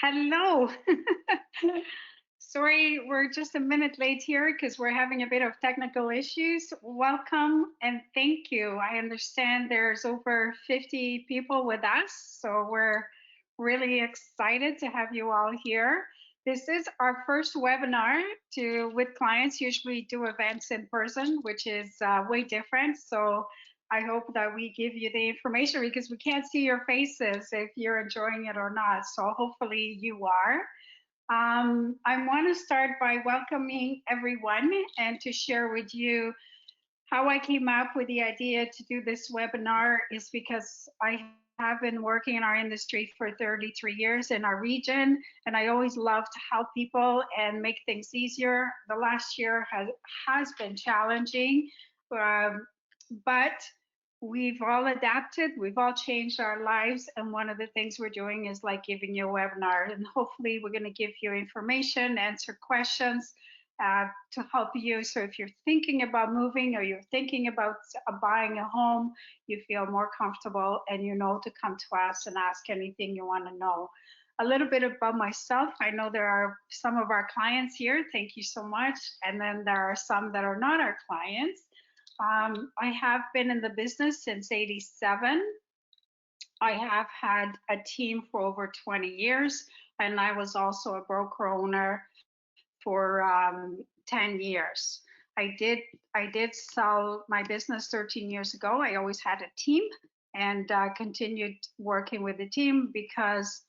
Hello. Sorry, we're just a minute late here because we're having a bit of technical issues. Welcome and thank you. I understand there's over 50 people with us, so we're really excited to have you all here. This is our first webinar with clients. Usually do events in person, which is way different. So I hope that we give you the information because we can't see your faces if you're enjoying it or not. So hopefully you are. I want to start by welcoming everyone and to share with you how I came up with the idea to do this webinar is because I have been working in our industry for 33 years in our region, and I always love to help people and make things easier. The last year has been challenging, but we've all adapted, we've all changed our lives, and one of the things we're doing is like giving you a webinar, and hopefully we're going to give you information, answer questions to help you. So if you're thinking about moving or you're thinking about buying a home, you feel more comfortable and you know to come to us and ask anything you want to know. A little bit about myself. I know there are some of our clients here. Thank you so much. And then there are some that are not our clients. I have been in the business since '87. I have had a team for over 20 years, and I was also a broker owner for 10 years. I did sell my business 13 years ago. I always had a team and continued working with the team because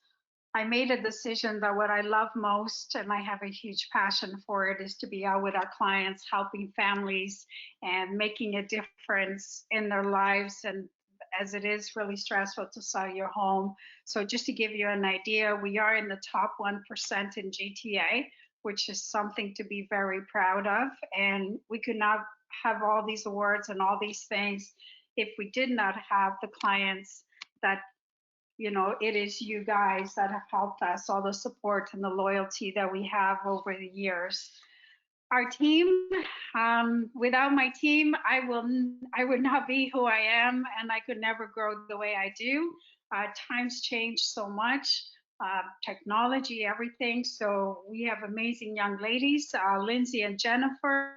I made a decision that what I love most and I have a huge passion for it is to be out with our clients, helping families and making a difference in their lives. And as it is really stressful to sell your home. So just to give you an idea, we are in the top 1% in GTA, which is something to be very proud of. And we could not have all these awards and all these things if we did not have the clients that it is you guys that have helped us, all the support and the loyalty that we have over the years. Our team, without my team, I would not be who I am, and I could never grow the way I do. Times change so much, technology, everything. So we have amazing young ladies, Lindsay and Jennifer.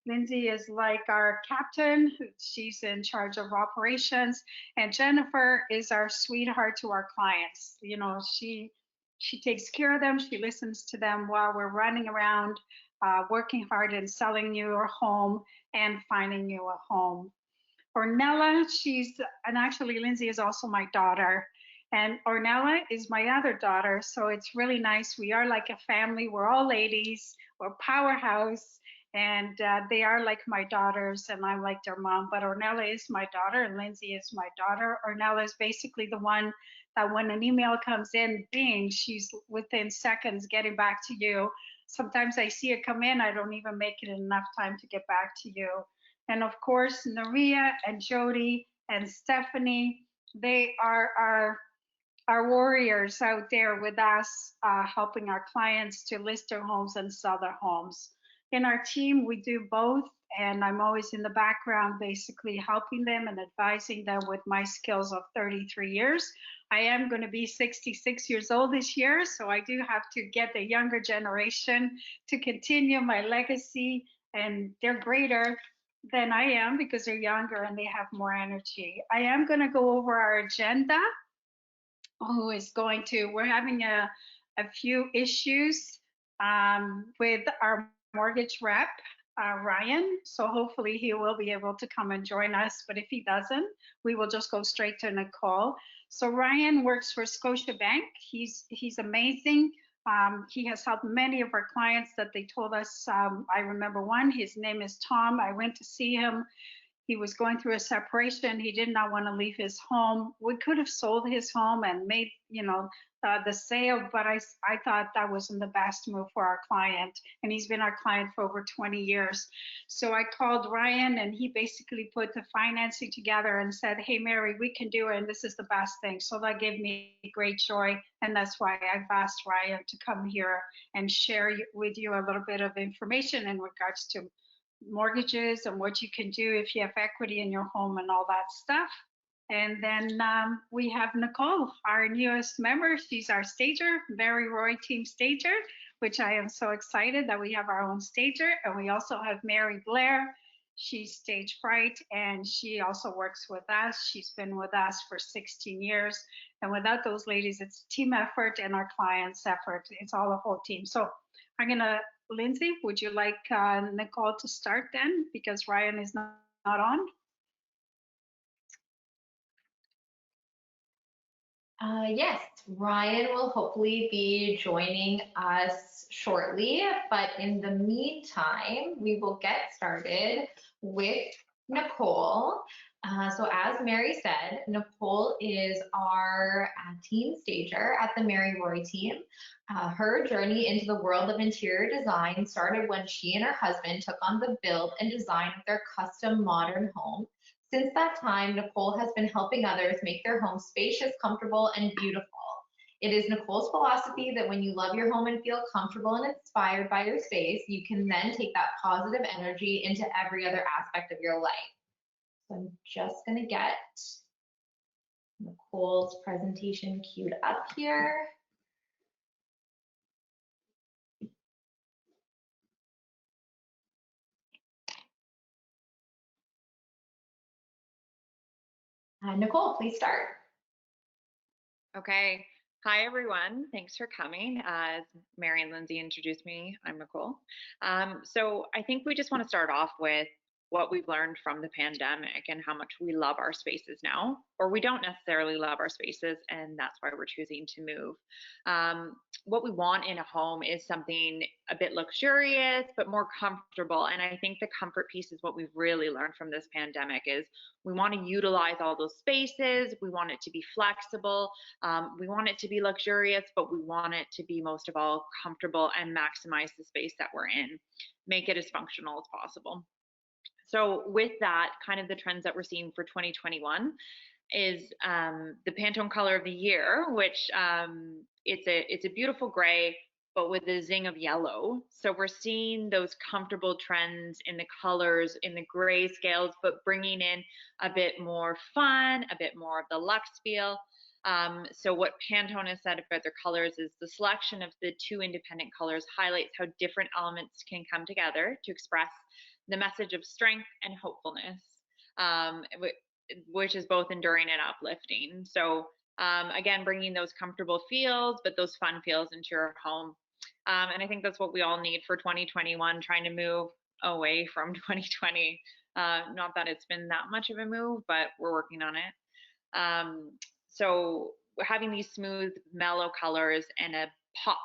Lindsay is like our captain. She's in charge of operations, and Jennifer is our sweetheart to our clients. She takes care of them. She listens to them while we're running around, working hard and selling you a home and finding you a home. Ornella, and actually Lindsay is also my daughter. And Ornella is my other daughter. So it's really nice. We are like a family. We're all ladies. We're powerhouse. And they are like my daughters, and I'm like their mom. But Ornella is my daughter, and Lindsay is my daughter. Ornella is basically the one that when an email comes in, bing, she's within seconds getting back to you. Sometimes I see it come in, I don't even make it enough time to get back to you. And of course, Naria and Jody and Stephanie, they are our warriors out there with us, helping our clients to list their homes and sell their homes. In our team, we do both, and I'm always in the background, basically helping them and advising them with my skills of 33 years. I am going to be 66 years old this year, so I do have to get the younger generation to continue my legacy, and they're greater than I am because they're younger and they have more energy. I am going to go over our agenda. We're having a few issues with our mortgage rep, Ryan. So hopefully he will be able to come and join us. But if he doesn't, we will just go straight to Nicole. So Ryan works for Scotia Bank. He's amazing. He has helped many of our clients that they told us. I remember one, his name is Tom. I went to see him. He was going through a separation. He did not want to leave his home. We could have sold his home and made, the sale, but I thought that wasn't the best move for our client. And he's been our client for over 20 years. So I called Ryan, and he basically put the financing together and said, hey, Mary, we can do it, and this is the best thing. So that gave me great joy. And that's why I've asked Ryan to come here and share with you a little bit of information in regards to mortgages and what you can do if you have equity in your home and all that stuff. And then we have Nicole, our newest member. She's our stager, very Roy team stager, which I am so excited that we have our own stager. And we also have Mary Blair. She's stage fright, and she also works with us. She's been with us for 16 years. And without those ladies, it's a team effort and our clients' effort. It's all a whole team. So I'm going to, Lindsay, would you like Nicole to start then? Because Ryan is not on. Yes, Ryan will hopefully be joining us shortly, but in the meantime, we will get started with Nicole. So as Mary said, Nicole is our team stager at the Mary Roy team. Her journey into the world of interior design started when she and her husband took on the build and design of their custom modern home. Since that time, Nicole has been helping others make their home spacious, comfortable, and beautiful. It is Nicole's philosophy that when you love your home and feel comfortable and inspired by your space, you can then take that positive energy into every other aspect of your life. So I'm just going to get Nicole's presentation queued up here. Nicole, please start. Okay. Hi, everyone. Thanks for coming. As Mary and Lindsay introduced me, I'm Nicole. So I think we just want to start off with what we've learned from the pandemic and how much we love our spaces now, or we don't necessarily love our spaces, and that's why we're choosing to move. What we want in a home is something a bit luxurious, but more comfortable. And I think the comfort piece is what we've really learned from this pandemic is we want to utilize all those spaces. We want it to be flexible. We want it to be luxurious, but we want it to be most of all comfortable and maximize the space that we're in, make it as functional as possible. So with that, kind of the trends that we're seeing for 2021 is the Pantone color of the year, which it's a beautiful gray, but with a zing of yellow. So we're seeing those comfortable trends in the colors, in the gray scales, but bringing in a bit more fun, a bit more of the luxe feel. So what Pantone has said about their colors is the selection of the two independent colors highlights how different elements can come together to express the message of strength and hopefulness, which is both enduring and uplifting. So again, bringing those comfortable feels, but those fun feels into your home. And I think that's what we all need for 2021, trying to move away from 2020. Not that it's been that much of a move, but we're working on it. So having these smooth, mellow colors and a pop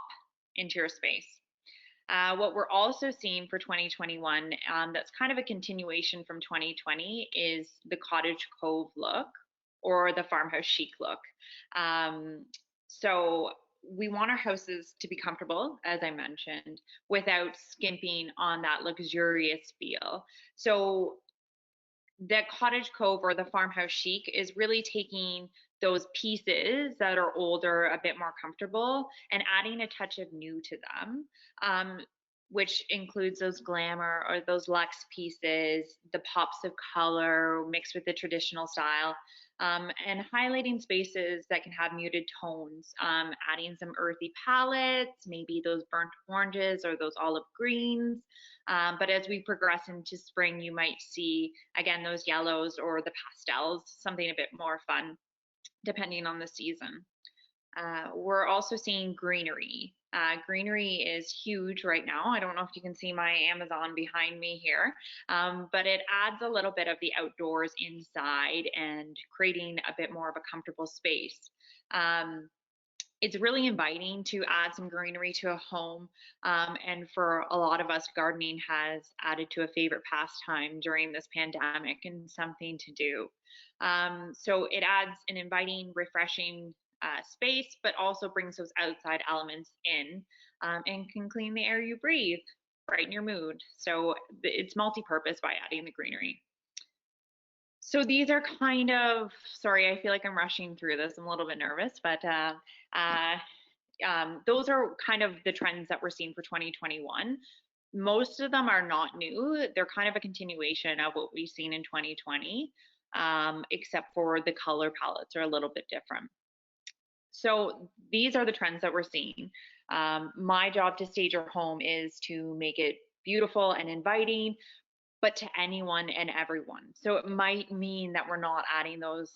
into your space. What we're also seeing for 2021, that's kind of a continuation from 2020, is the cottage cove look or the farmhouse chic look. So we want our houses to be comfortable, as I mentioned, without skimping on that luxurious feel. So the cottage cove or the farmhouse chic is really taking those pieces that are older, a bit more comfortable, and adding a touch of new to them, which includes those glamour or those luxe pieces, the pops of color mixed with the traditional style, and highlighting spaces that can have muted tones, adding some earthy palettes, maybe those burnt oranges or those olive greens. But as we progress into spring, you might see, again, those yellows or the pastels, something a bit more fun, depending on the season. We're also seeing greenery. Greenery is huge right now. I don't know if you can see my Amazon behind me here, but it adds a little bit of the outdoors inside and creating a bit more of a comfortable space. It's really inviting to add some greenery to a home, and for a lot of us, gardening has added to a favorite pastime during this pandemic and something to do. So it adds an inviting, refreshing space, but also brings those outside elements in, and can clean the air you breathe, brighten your mood. So it's multi-purpose by adding the greenery. So these are kind of, sorry, I feel like I'm rushing through this. I'm a little bit nervous, but those are kind of the trends that we're seeing for 2021. Most of them are not new. They're kind of a continuation of what we've seen in 2020. except for the color palettes are a little bit different. So these are the trends that we're seeing. My job to stage your home is to make it beautiful and inviting, but to anyone and everyone. So it might mean that we're not adding those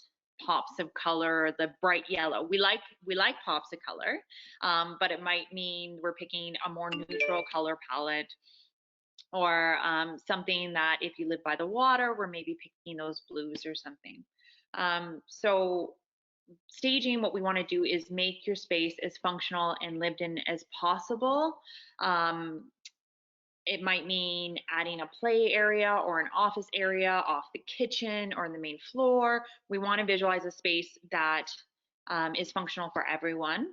pops of color, the bright yellow. We like pops of color, but it might mean we're picking a more neutral color palette, or something that if you live by the water, we're maybe picking those blues or something. So staging, what we want to do is make your space as functional and lived in as possible. It might mean adding a play area or an office area off the kitchen or in the main floor. We want to visualize a space that is functional for everyone.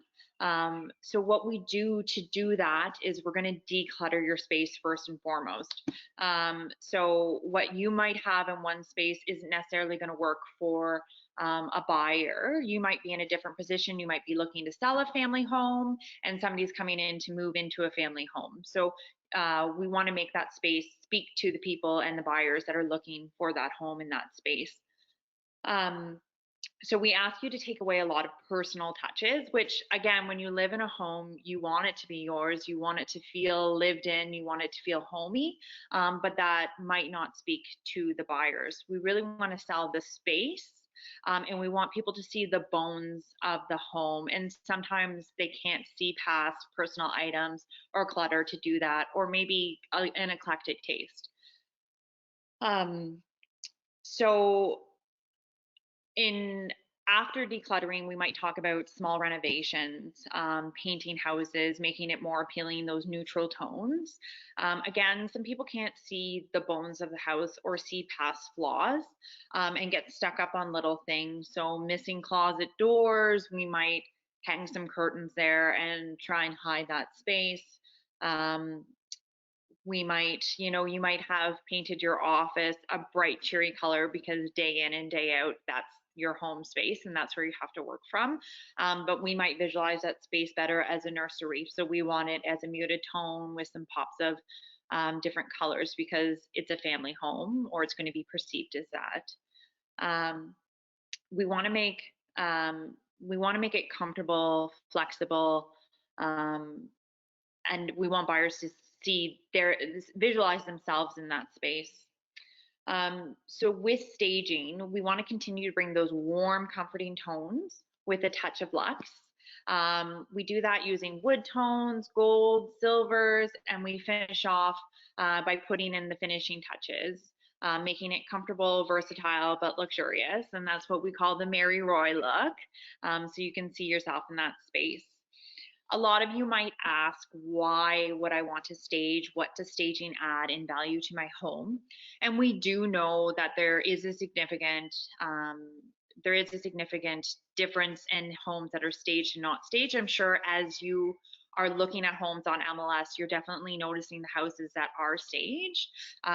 So what we do to do that is we're going to declutter your space first and foremost. So what you might have in one space isn't necessarily going to work for a buyer. You might be in a different position. You might be looking to sell a family home and somebody's coming in to move into a family home. So we want to make that space speak to the people and the buyers that are looking for that home in that space. So we ask you to take away a lot of personal touches, which again, when you live in a home, you want it to be yours, you want it to feel lived in, you want it to feel homey, but that might not speak to the buyers. We really want to sell the space. And we want people to see the bones of the home. And sometimes they can't see past personal items or clutter to do that, or maybe an eclectic taste. So after decluttering, we might talk about small renovations, painting houses, making it more appealing, those neutral tones. Again, some people can't see the bones of the house or see past flaws, and get stuck up on little things. So missing closet doors, we might hang some curtains there and try and hide that space. We might, you might have painted your office a bright, cheery color because day in and day out, that's your home space and that's where you have to work from. But we might visualize that space better as a nursery. So we want it as a muted tone with some pops of different colors because it's a family home, or it's going to be perceived as that. We want to make it comfortable, flexible, and we want buyers to visualize themselves in that space. So with staging, we want to continue to bring those warm, comforting tones with a touch of luxe. We do that using wood tones, gold, silvers, and we finish off by putting in the finishing touches, making it comfortable, versatile, but luxurious. And that's what we call the Mary Roy look. So you can see yourself in that space. A lot of you might ask, why would I want to stage? What does staging add in value to my home? And we do know that there is a significant difference in homes that are staged and not staged. I'm sure as you are looking at homes on MLS, you're definitely noticing the houses that are staged.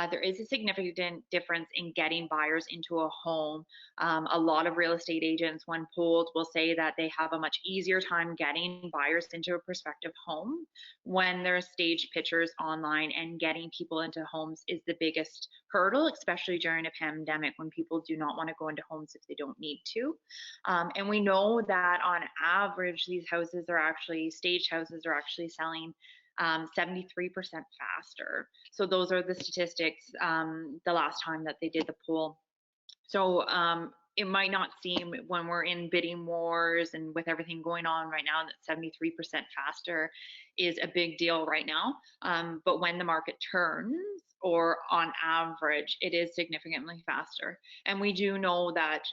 There is a significant difference in getting buyers into a home. A lot of real estate agents, when polled, will say that they have a much easier time getting buyers into a prospective home when there's staged pictures online, and getting people into homes is the biggest hurdle, especially during a pandemic when people do not want to go into homes if they don't need to. And we know that on average, these houses are actually, staged houses are actually selling 73% faster. So those are the statistics the last time that they did the poll. So it might not seem, when we're in bidding wars and with everything going on right now, that 73% faster is a big deal right now. But when the market turns, or on average, it is significantly faster. And we do know that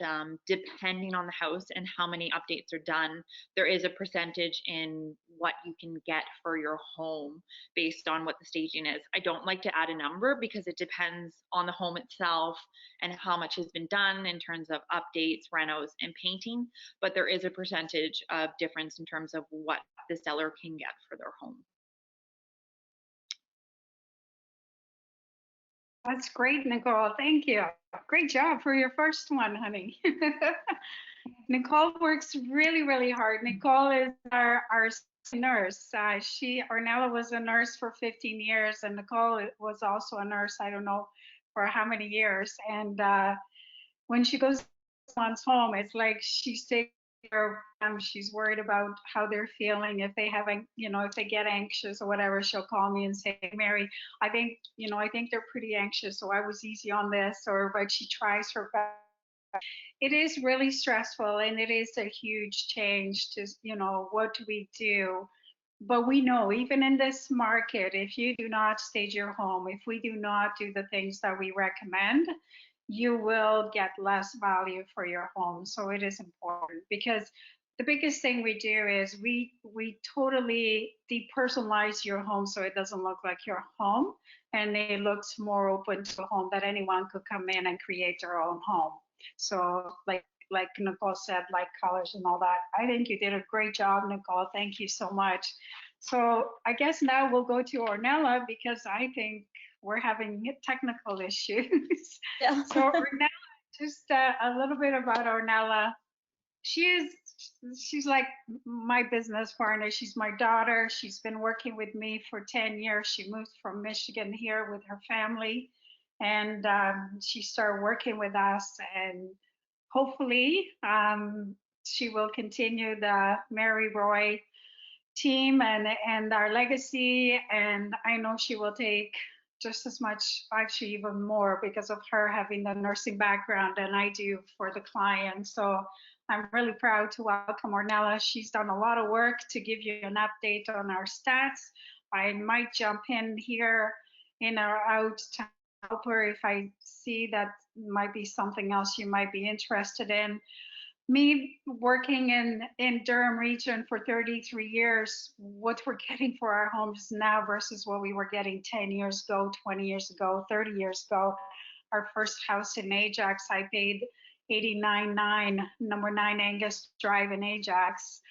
depending on the house and how many updates are done, there is a percentage in what you can get for your home based on what the staging is. I don't like to add a number because it depends on the home itself and how much has been done in terms of updates, renos, and painting, but there is a percentage of difference in terms of what the seller can get for their home. That's great, Nicole. Thank you. Great job for your first one, honey. Nicole works really, really hard. Nicole is our nurse. Ornella was a nurse for 15 years, and Nicole was also a nurse, I don't know for how many years. And when she goes to someone's home, it's like she's taking care of them. She's worried about how they're feeling. If they haven't, if they get anxious or whatever, she'll call me and say, Mary, I think, I think they're pretty anxious, so I was easy on this, but she tries her best. It is really stressful, and it is a huge change to, what do we do? But we know, even in this market, if you do not stage your home, if we do not do the things that we recommend, you will get less value for your home. So it is important, because the biggest thing we do is we totally depersonalize your home so it doesn't look like your home, and it looks more open to a home that anyone could come in and create their own home. So like Nicole said, like colors and all that. I think you did a great job, Nicole. Thank you so much. So I guess now we'll go to Ornella, because I think we're having technical issues. Yeah. So Ornella, just a little bit about Ornella. She's like my business partner. She's my daughter. She's been working with me for 10 years. She moved from Michigan here with her family, and she started working with us, and hopefully she will continue the Mary Roy team and our legacy. And I know she will take just as much, actually even more, because of her having the nursing background and I do for the client. So I'm really proud to welcome Ornella. She's done a lot of work to give you an update on our stats. I might jump in here in or out to help her if I see that might be something else you might be interested in. Me working in Durham Region for 33 years, what we're getting for our homes now versus what we were getting 10 years ago, 20 years ago, 30 years ago. Our first house in Ajax, I paid $89,900, number 9 Angus Drive in Ajax.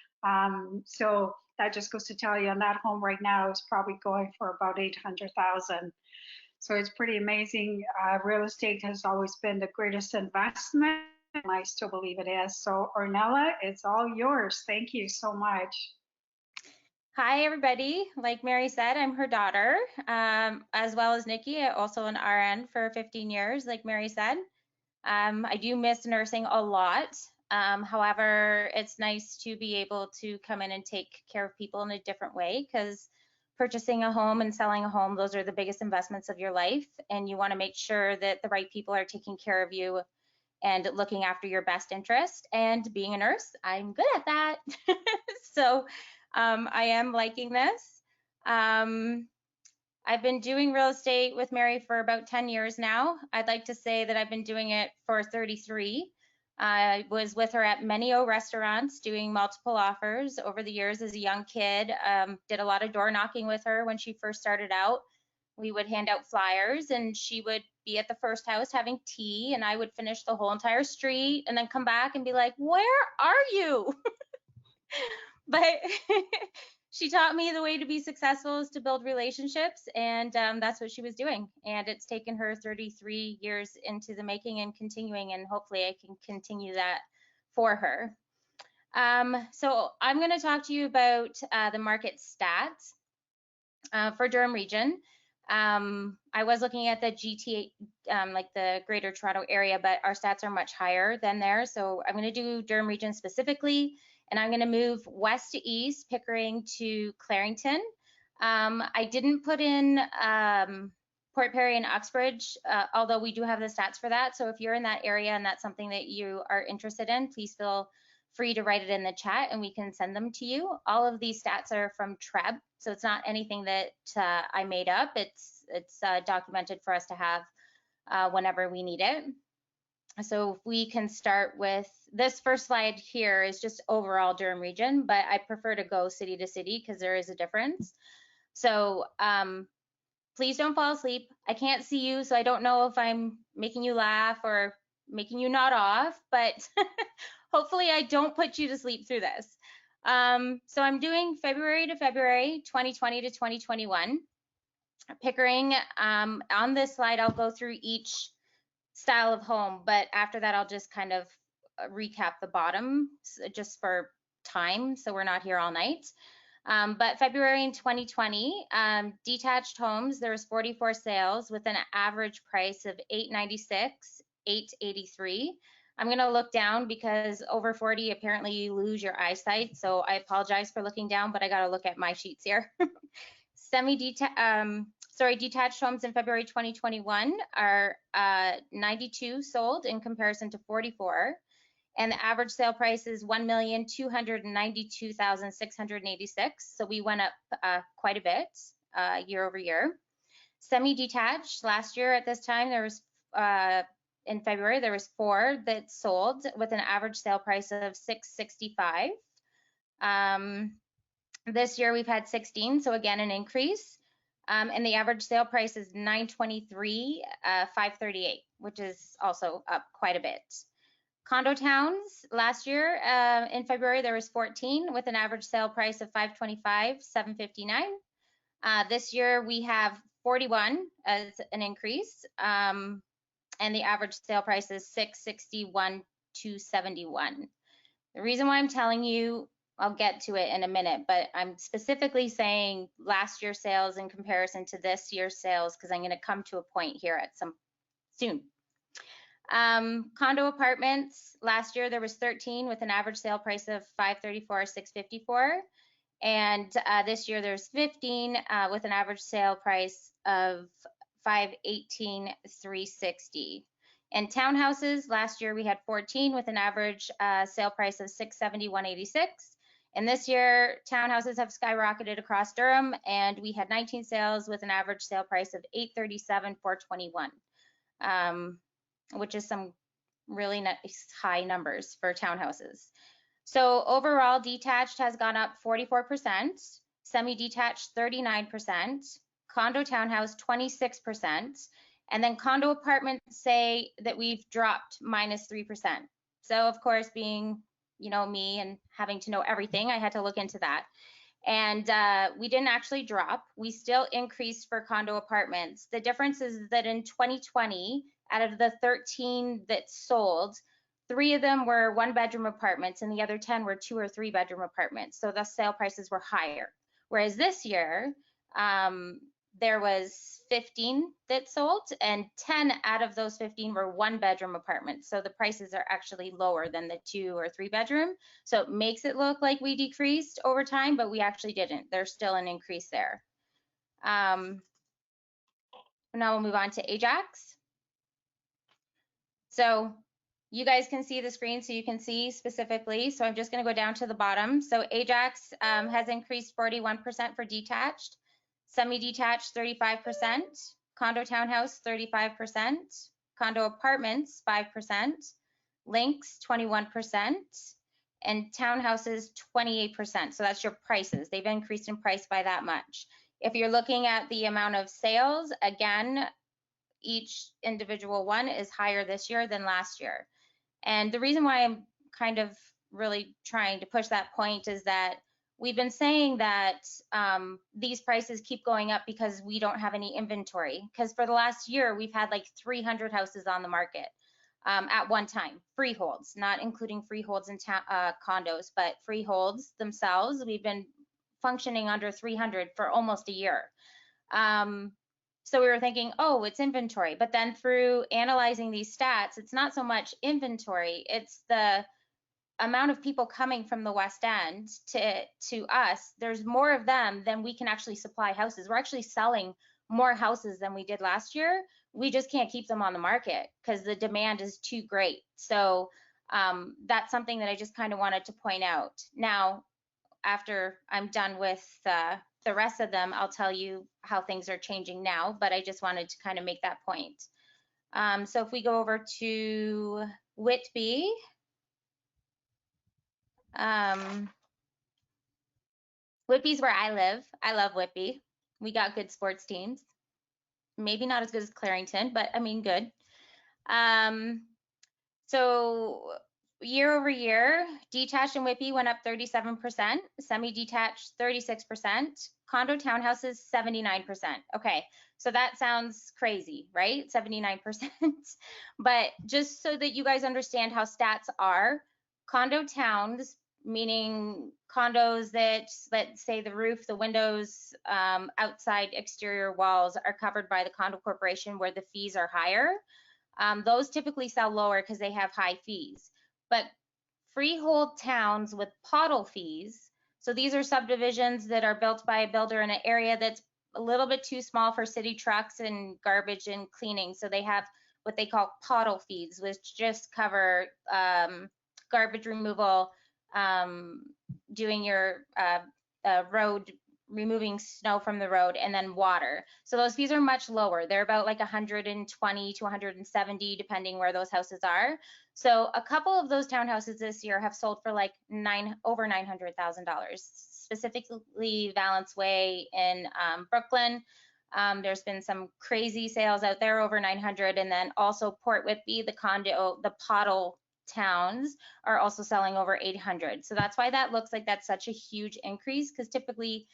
So that just goes to tell you, and that home right now is probably going for about $800,000. So it's pretty amazing. Real estate has always been the greatest investment, and I still believe it is. So Ornella, it's all yours. Thank you so much. Hi, everybody. Like Mary said, I'm her daughter, as well as Nikki, also an RN for 15 years, like Mary said. I do miss nursing a lot. However, it's nice to be able to come in and take care of people in a different way, because purchasing a home and selling a home, those are the biggest investments of your life. And you want to make sure that the right people are taking care of you and looking after your best interest. And being a nurse, I'm good at that. So I am liking this. I've been doing real estate with Mary for about 10 years now. I'd like to say that I've been doing it for 33. I was with her at many restaurants doing multiple offers over the years as a young kid. Did a lot of door knocking with her when she first started out. We would hand out flyers, and she would be at the first house having tea, and I would finish the whole entire street and then come back and be like, where are you? But she taught me the way to be successful is to build relationships, and that's what she was doing. And it's taken her 33 years into the making and continuing, and hopefully I can continue that for her. So I'm going to talk to you about the market stats for Durham Region. I was looking at the GTA, like the Greater Toronto area, but our stats are much higher than there. So I'm going to do Durham Region specifically, and I'm going to move west to east, Pickering to Clarington. I didn't put in Port Perry and Uxbridge, although we do have the stats for that. So if you're in that area and that's something that you are interested in, please feel free to write it in the chat and we can send them to you. All of these stats are from TREB, so it's not anything that I made up. It's documented for us to have whenever we need it. So if we can start with this first slide here is just overall Durham Region, but I prefer to go city to city because there is a difference. So please don't fall asleep. I can't see you, so I don't know if I'm making you laugh or making you nod off, but hopefully I don't put you to sleep through this. So I'm doing February to February, 2020 to 2021. Pickering, on this slide, I'll go through each style of home, but after that, I'll just kind of recap the bottom just for time, so we're not here all night. But February in 2020, detached homes, there was 44 sales with an average price of $896, 883. I'm going to look down because over 40, apparently you lose your eyesight. So I apologize for looking down, but I got to look at my sheets here. Detached homes in February 2021 are 92 sold in comparison to 44. And the average sale price is $1,292,686. So we went up quite a bit year over year. Semi-detached, last year at this time, there was, in February, there was 4 that sold with an average sale price of $665. This year we've had 16, so again, an increase. And the average sale price is $923, $538, which is also up quite a bit. Condo towns, last year in February, there was 14 with an average sale price of $525, $759. This year we have 41 as an increase, and the average sale price is $661, $271. The reason why I'm telling you, I'll get to it in a minute, but I'm specifically saying last year's sales in comparison to this year's sales because I'm going to come to a point here at some soon. Condo apartments, last year there was 13 with an average sale price of $534, $654. And this year there's 15 with an average sale price of $518, $360. And townhouses, last year we had 14 with an average sale price of $670, $186. And this year, townhouses have skyrocketed across Durham, and we had 19 sales with an average sale price of $837, $421, which is some really nice high numbers for townhouses. So overall, detached has gone up 44%, semi-detached 39%, condo townhouse 26%, and then condo apartments say that we've dropped -3%. So of course, being me and having to know everything, I had to look into that. And we didn't actually drop. We still increased for condo apartments. The difference is that in 2020, out of the 13 that sold, 3 of them were 1-bedroom apartments and the other 10 were 2- or 3-bedroom apartments. So the sale prices were higher. Whereas this year, there was 15 that sold, and 10 out of those 15 were 1-bedroom apartments. So the prices are actually lower than the 2- or 3-bedroom. So it makes it look like we decreased over time, but we actually didn't. There's still an increase there. Now we'll move on to Ajax. So you guys can see the screen, so you can see specifically. So I'm just going to go down to the bottom. So Ajax has increased 41% for detached. Semi-detached 35%, condo townhouse 35%, condo apartments 5%, links 21%, and townhouses 28%. So that's your prices. They've increased in price by that much. If you're looking at the amount of sales, again, each individual one is higher this year than last year. And the reason why I'm kind of really trying to push that point is that we've been saying that these prices keep going up because we don't have any inventory. Because for the last year, we've had like 300 houses on the market at one time, freeholds, not including freeholds and condos, but freeholds themselves. We've been functioning under 300 for almost a year. So we were thinking, oh, it's inventory. But then through analyzing these stats, it's not so much inventory, it's the amount of people coming from the West End to us. There's more of them than we can actually supply houses. We're actually selling more houses than we did last year. We just can't keep them on the market because the demand is too great. So that's something that I just kind of wanted to point out. Now, after I'm done with the rest of them, I'll tell you how things are changing now, but I just wanted to kind of make that point. So if we go over to Whitby, Whitby's where I live. I love Whitby. We got good sports teams. Maybe not as good as Clarington, but I mean good. So year over year, detached and Whitby went up 37%, semi-detached 36%, condo townhouses 79%. Okay, so that sounds crazy, right? 79%. But just so that you guys understand how stats are, condo towns, meaning condos that, let's say the roof, the windows, outside exterior walls are covered by the condo corporation where the fees are higher. Those typically sell lower because they have high fees. But freehold towns with pottle fees, so these are subdivisions that are built by a builder in an area that's a little bit too small for city trucks and garbage and cleaning. So they have what they call pottle fees, which just cover garbage removal, doing your road, removing snow from the road, and then water. So those fees are much lower. They're about like 120 to 170, depending where those houses are. So a couple of those townhouses this year have sold for like over $900,000, specifically Valence Way in Brooklyn. There's been some crazy sales out there over 900, and then also Port Whitby, the pottle towns are also selling over 800. So that's why that looks like that's such a huge increase, because typically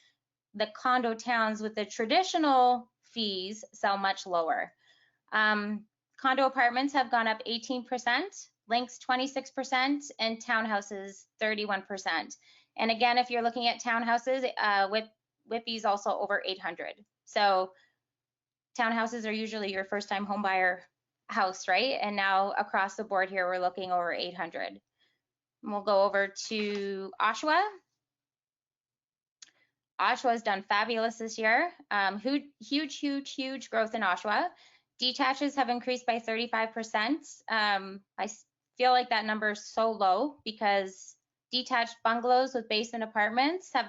the condo towns with the traditional fees sell much lower. Condo apartments have gone up 18%, links 26%, and townhouses 31%. And again, if you're looking at townhouses, Whitby's also over 800. So townhouses are usually your first time home buyer house, right? And now across the board here, we're looking over 800. And we'll go over to OSHAWA. OSHAWA has done fabulous this year. Huge growth in OSHAWA. Detaches have increased by 35%. I feel like that number is so low because detached bungalows with basement apartments have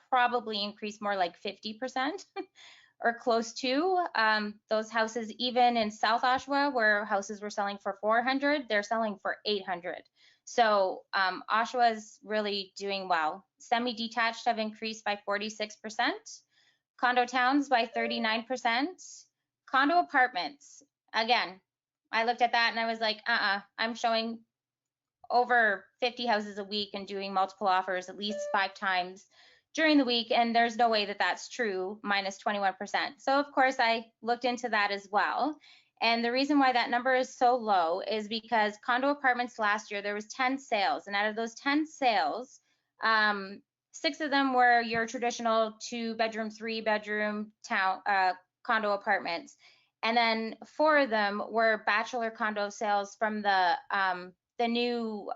probably increased more like 50% or close to. Those houses, even in South Oshawa, where houses were selling for 400, they're selling for 800. So Oshawa is really doing well. Semi-detached have increased by 46%. Condo towns by 39%. Condo apartments, again, I looked at that and I was like, I'm showing over 50 houses a week and doing multiple offers at least 5 times during the week, and there's no way that that's true, minus 21%. So of course I looked into that as well. And the reason why that number is so low is because condo apartments last year, there was 10 sales. And out of those 10 sales, 6 of them were your traditional 2-bedroom, 3-bedroom condo apartments. And then 4 of them were bachelor condo sales from the new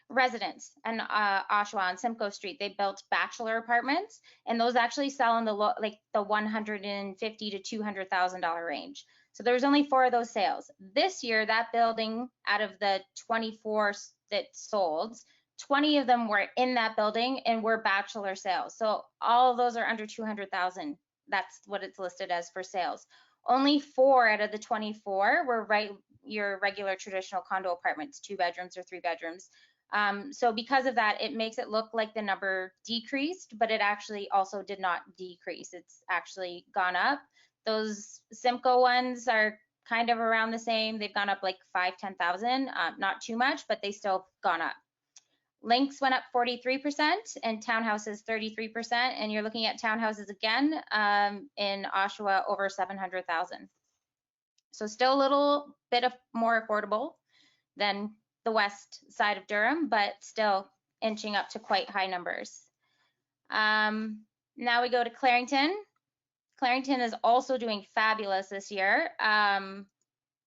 residents and Oshawa on Simcoe Street. They built bachelor apartments, and those actually sell in the like the $150,000 to $200,000 range. So there's only 4 of those sales this year. That building, out of the 24 that sold, 20 of them were in that building and were bachelor sales. So all of those are under 200,000. That's what it's listed as for sales. Only 4 out of the 24 were your regular traditional condo apartments, 2 bedrooms or 3 bedrooms. So because of that, it makes it look like the number decreased, but it actually also did not decrease. It's actually gone up. Those Simcoe ones are kind of around the same. They've gone up like 5,000-10,000, not too much, but they still gone up. Links went up 43% and townhouses 33%. And you're looking at townhouses again in Oshawa over 700,000. So still a little bit of more affordable than the west side of Durham, but still inching up to quite high numbers. Now we go to Clarington. Clarington is also doing fabulous this year.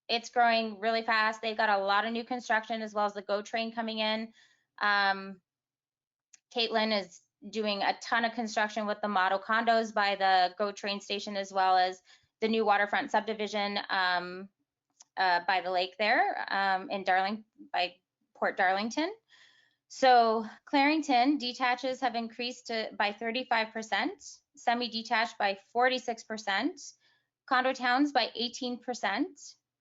It's growing really fast. They've got a lot of new construction as well as the GO train coming in. Caitlin is doing a ton of construction with the model condos by the GO train station, as well as the new waterfront subdivision by the lake there in by Port Darlington. So Clarington detaches have increased by 35%, semi-detached by 46%, condo towns by 18%,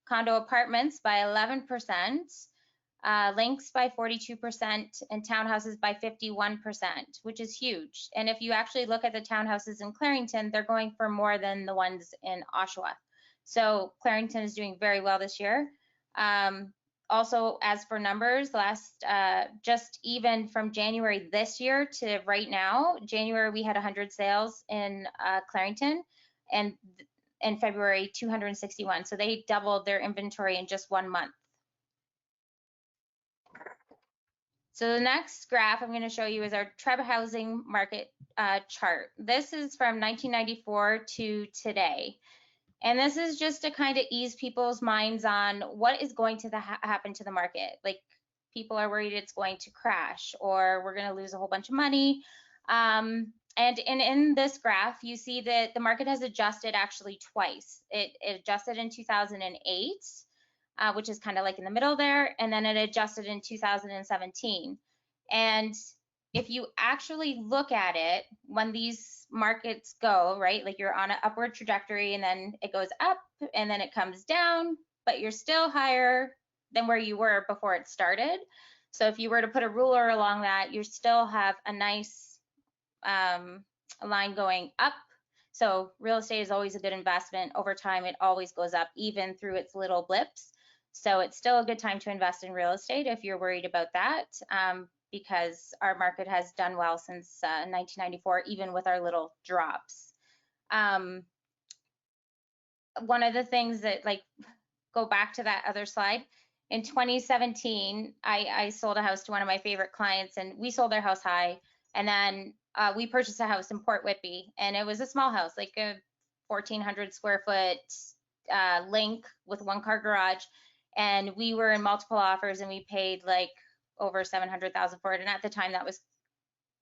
condo apartments by 11%, links by 42%, and townhouses by 51%, which is huge. And if you actually look at the townhouses in Clarington, they're going for more than the ones in Oshawa. So Clarington is doing very well this year. Also, as for numbers, just even from January this year to right now, January we had 100 sales in Clarington, and in February 261. So they doubled their inventory in just 1 month. So the next graph I'm going to show you is our TREB housing market chart. This is from 1994 to today. And this is just to kind of ease people's minds on what is going to happen to the market. Like, people are worried it's going to crash or we're going to lose a whole bunch of money. And in this graph, you see that the market has adjusted actually twice. It adjusted in 2008, which is kind of like in the middle there, and then it adjusted in 2017. And if you actually look at it, when these markets go, right, like you're on an upward trajectory and then it goes up and then it comes down, but you're still higher than where you were before it started. So if you were to put a ruler along that, you still have a nice line going up. So real estate is always a good investment. Over time, it always goes up, even through its little blips. So it's still a good time to invest in real estate if you're worried about that, because our market has done well since 1994, even with our little drops. One of the things that, like, go back to that other slide, in 2017, I sold a house to one of my favorite clients, and we sold their house high. And then we purchased a house in Port Whitby, and it was a small house, like a 1,400 square foot link with 1-car garage. And we were in multiple offers, and we paid like over $700,000 for it. And at the time, that was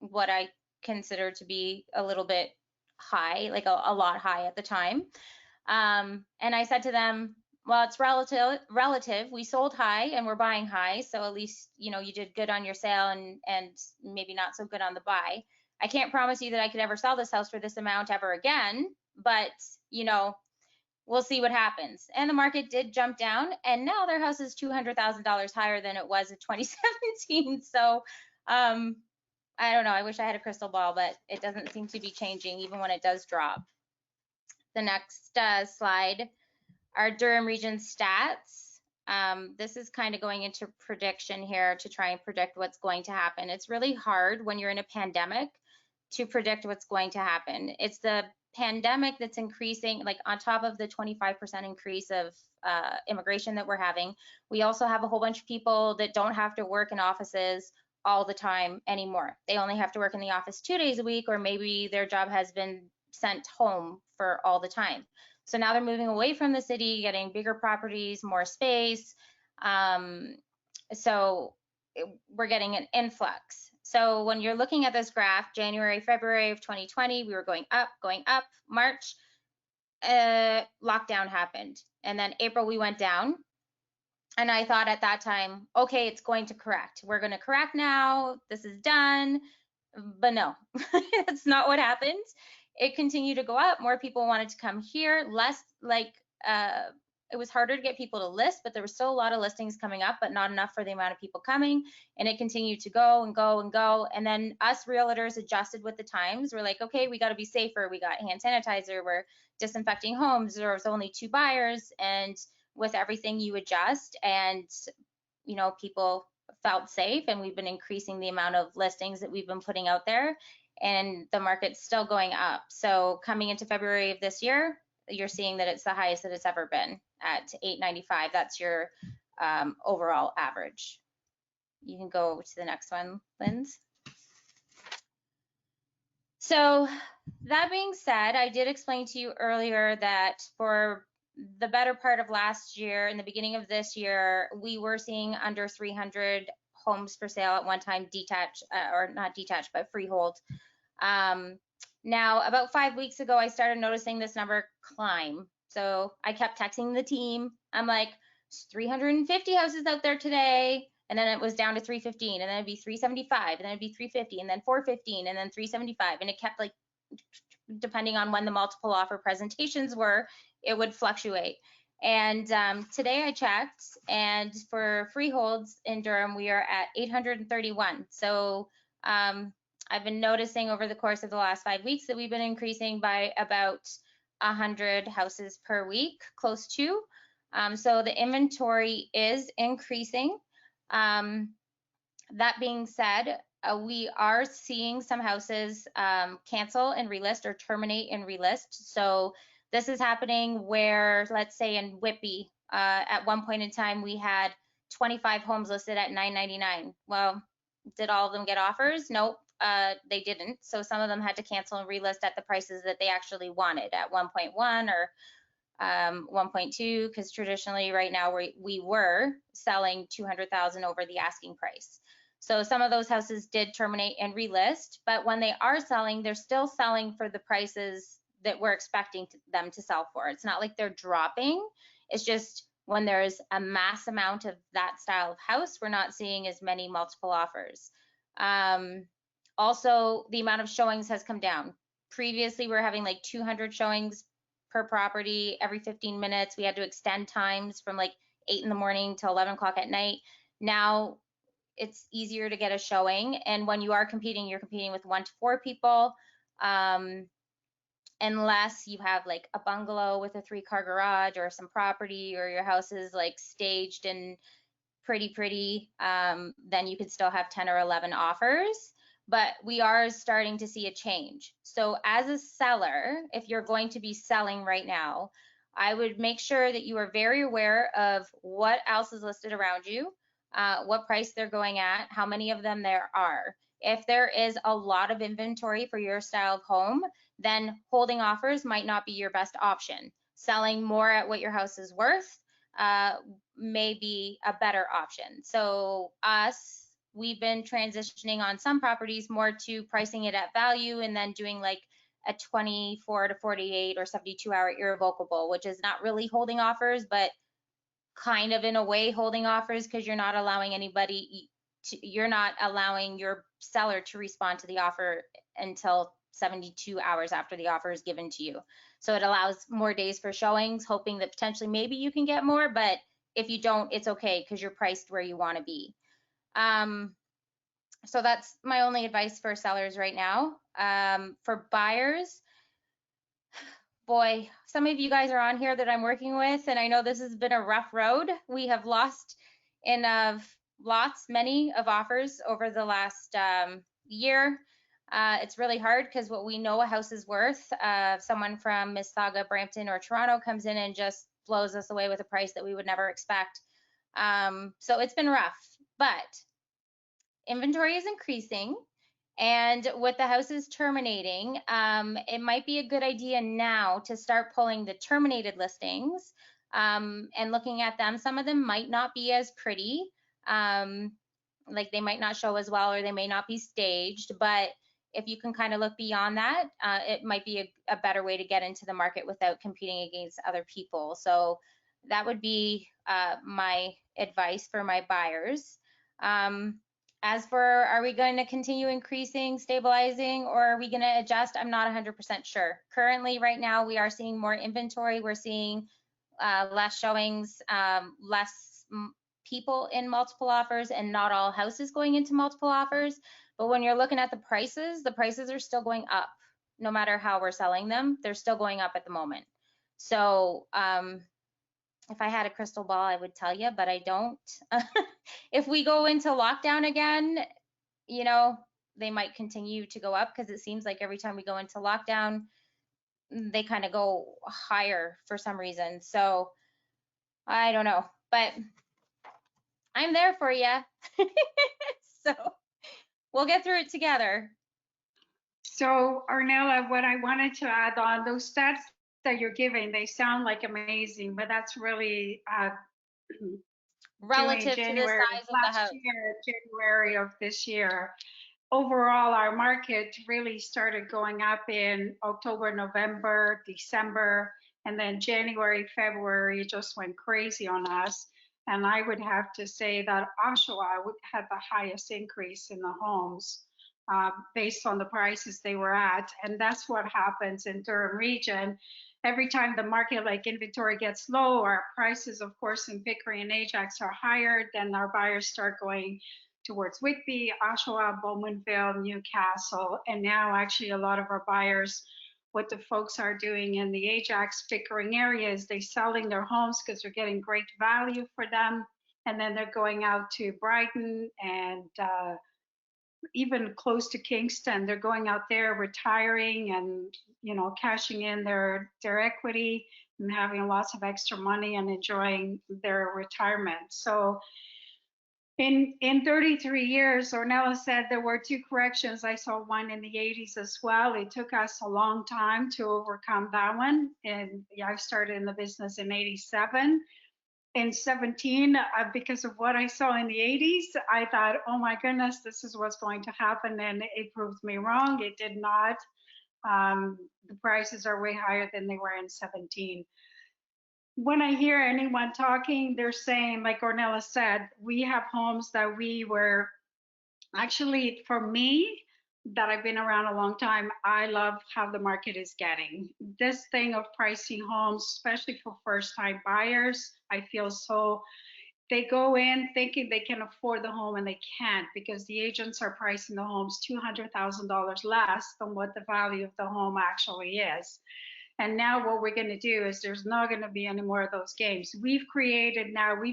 what I considered to be a little bit high, like a lot high at the time. And I said to them, well, it's relative. We sold high and we're buying high. So at least, you know, you did good on your sale and maybe not so good on the buy. I can't promise you that I could ever sell this house for this amount ever again, but, you know, we'll see what happens. And the market did jump down, and now their house is $200,000 higher than it was in 2017. So I don't know. I wish I had a crystal ball, but it doesn't seem to be changing even when it does drop. The next slide. Our Durham Region stats. This is kind of going into prediction here to try and predict what's going to happen. It's really hard when you're in a pandemic to predict what's going to happen. It's the pandemic that's increasing, like on top of the 25% increase of immigration that we're having. We also have a whole bunch of people that don't have to work in offices all the time anymore. They only have to work in the office 2 days a week, or maybe their job has been sent home for all the time. So now they're moving away from the city, getting bigger properties, more space. So we're getting an influx. So when you're looking at this graph, January, February of 2020, we were going up. March, lockdown happened. And then April, we went down. And I thought at that time, okay, it's going to correct. We're going to correct now. This is done. But no, that's not what happened. It continued to go up. More people wanted to come here. Less, like, it was harder to get people to list, but there was still a lot of listings coming up, but not enough for the amount of people coming. And it continued to go and go and go. And then us realtors adjusted with the times. We're like, okay, we got to be safer. We got hand sanitizer. We're disinfecting homes. There was only 2 buyers. And with everything, you adjust. And, you know, people felt safe. And we've been increasing the amount of listings that we've been putting out there. And the market's still going up. So coming into February of this year, you're seeing that it's the highest that it's ever been at 895. That's your overall average. You can go to the next one, Linz. So that being said, I did explain to you earlier that for the better part of last year and the beginning of this year, we were seeing under 300 homes for sale at one time, detached, or not detached, but freehold. Now, about 5 weeks ago, I started noticing this number climb. So I kept texting the team. I'm like, there's 350 houses out there today. And then it was down to 315, and then it'd be 375, and then it'd be 350, and then 415, and then 375. And it kept, like, depending on when the multiple offer presentations were, it would fluctuate. And today I checked, and for freeholds in Durham, we are at 831. So I've been noticing over the course of the last 5 weeks that we've been increasing by about 100 houses per week, close to. So the inventory is increasing. That being said, we are seeing some houses cancel and relist or terminate and relist. So this is happening where, let's say in Whitby, at one point in time, we had 25 homes listed at $999. Well, did all of them get offers? Nope. They didn't. So some of them had to cancel and relist at the prices that they actually wanted at 1.1 or 1.2, because traditionally right now we were selling 200,000 over the asking price. So some of those houses did terminate and relist, but when they are selling, they're still selling for the prices that we're expecting them to sell for. It's not like they're dropping. It's just when there's a mass amount of that style of house, we're not seeing as many multiple offers. Also, the amount of showings has come down. Previously, we were having like 200 showings per property every 15 minutes. We had to extend times from like 8 in the morning till 11 o'clock at night. Now it's easier to get a showing. And when you are competing, you're competing with 1 to 4 people. Unless you have like a bungalow with a 3-car garage or some property, or your house is like staged and pretty, then you could still have 10 or 11 offers. But we are starting to see a change. So as a seller, if you're going to be selling right now, I would make sure that you are very aware of what else is listed around you, what price they're going at, how many of them there are. If there is a lot of inventory for your style of home, then holding offers might not be your best option. Selling more at what your house is worth may be a better option. So we've been transitioning on some properties more to pricing it at value, and then doing like a 24 to 48 or 72 hour irrevocable, which is not really holding offers, but kind of in a way holding offers, because you're not allowing you're not allowing your seller to respond to the offer until 72 hours after the offer is given to you. So it allows more days for showings, hoping that potentially maybe you can get more, but if you don't, it's okay, because you're priced where you want to be. So that's my only advice for sellers right now. For buyers, boy, some of you guys are on here that I'm working with, and I know this has been a rough road. We have lost many of offers over the last year. It's really hard, because what we know a house is worth, someone from Mississauga, Brampton, or Toronto comes in and just blows us away with a price that we would never expect. So it's been rough, but inventory is increasing, and with the houses terminating, it might be a good idea now to start pulling the terminated listings and looking at them. Some of them might not be as pretty, like they might not show as well, or they may not be staged, but if you can kind of look beyond that, it might be a better way to get into the market without competing against other people. So that would be my advice for my buyers. As for, are we going to continue increasing, stabilizing, or are we going to adjust? I'm not 100% sure. Currently, right now, we are seeing more inventory. We're seeing less showings, less people in multiple offers, and not all houses going into multiple offers. But when you're looking at the prices are still going up. No matter how we're selling them, they're still going up at the moment. So if I had a crystal ball, I would tell you, but I don't. If we go into lockdown again, you know, they might continue to go up, because it seems like every time we go into lockdown, they kind of go higher for some reason. So I don't know, but I'm there for you. So we'll get through it together. So Ornella, what I wanted to add on, those stats that you're giving, they sound like amazing, but that's really relative to the size of the house. January of this year. Overall, our market really started going up in October, November, December, and then January, February just went crazy on us. And I would have to say that OSHAWA would have the highest increase in the homes based on the prices they were at. And that's what happens in Durham Region. Every time the market like inventory gets low, our prices, of course, in Pickering and Ajax are higher, then our buyers start going towards Whitby, Oshawa, Bowmanville, Newcastle, and now actually a lot of our buyers, what the folks are doing in the Ajax Pickering area is they're selling their homes because they're getting great value for them, and then they're going out to Brighton and even close to Kingston. They're going out there retiring and, you know, cashing in their equity and having lots of extra money and enjoying their retirement. So In 33 years, Ornella said there were 2 corrections. I saw one in the 80s as well. It took us a long time to overcome that one. And yeah, I started in the business in 87. In 17, because of what I saw in the 80s, I thought, oh my goodness, this is what's going to happen. And it proved me wrong. It did not. The prices are way higher than they were in 17. When I hear anyone talking, they're saying, like Ornella said, we have homes that we were actually, for me, that I've been around a long time, I love how the market is getting. This thing of pricing homes, especially for first-time buyers, I feel so, they go in thinking they can afford the home and they can't because the agents are pricing the homes $200,000 less than what the value of the home actually is. And now what we're going to do is there's not going to be any more of those games. We've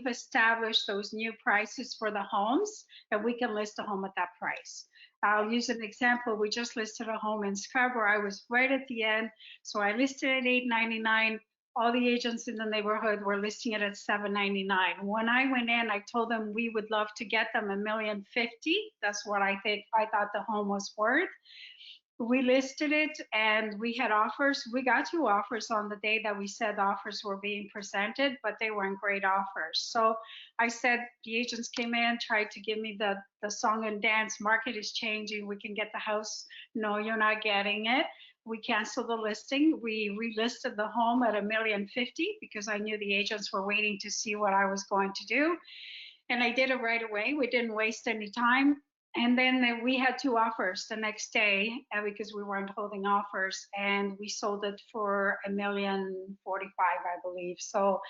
established those new prices for the homes, and we can list a home at that price. I'll use an example. We just listed a home in Scarborough. I was right at the end, so I listed at $899. All the agents in the neighborhood were listing it at $799. When I went in, I told them we would love to get them $1,050,000. That's what I thought the home was worth. We listed it and we had offers. We got 2 offers on the day that we said offers were being presented, but they weren't great offers. So I said, the agents came in, tried to give me the song and dance, market is changing, we can get the house. No, you're not getting it. We canceled the listing. We relisted the home at $1,050,000 because I knew the agents were waiting to see what I was going to do. And I did it right away. We didn't waste any time. And then we had 2 offers the next day because we weren't holding offers, and we sold it for $1,045,000, I believe. So,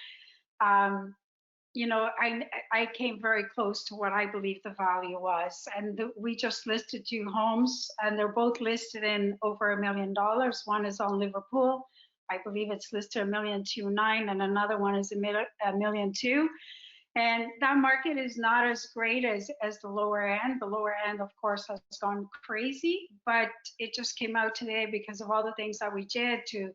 you know, I came very close to what I believe the value was. And we just listed 2 homes, and they're both listed in over $1 million. One is on Liverpool. I believe it's listed $1,209,000, and another one is $1,200,000. And that market is not as great as the lower end. The lower end, of course, has gone crazy, but it just came out today because of all the things that we did to,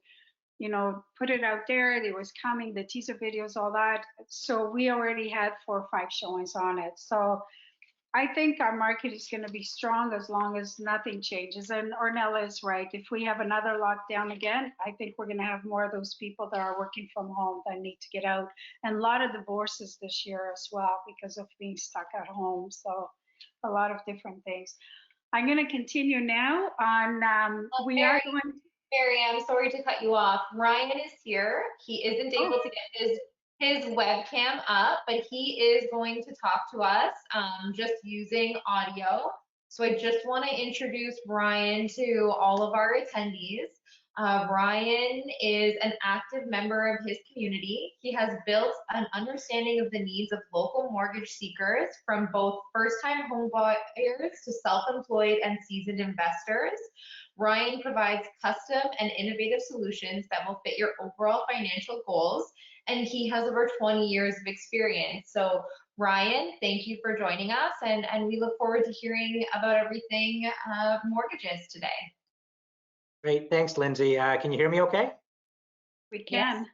you know, put it out there. It was coming, the teaser videos, all that. So we already had 4 or 5 showings on it. So I think our market is going to be strong as long as nothing changes. And Ornella is right. If we have another lockdown again, I think we're going to have more of those people that are working from home that need to get out. And a lot of divorces this year as well because of being stuck at home. So a lot of different things. I'm going to continue now on, Mary, I'm sorry to cut you off. Ryan is here. He isn't able to get his webcam up, but he is going to talk to us just using audio. So I just want to introduce Ryan to all of our attendees. Ryan is an active member of his community. He has built an understanding of the needs of local mortgage seekers, from both first-time home buyers to self-employed and seasoned investors. Ryan provides custom and innovative solutions that will fit your overall financial goals, and he has over 20 years of experience. So Ryan, thank you for joining us, and we look forward to hearing about everything mortgages today. Great, thanks, Lindsay. Can you hear me okay? we can.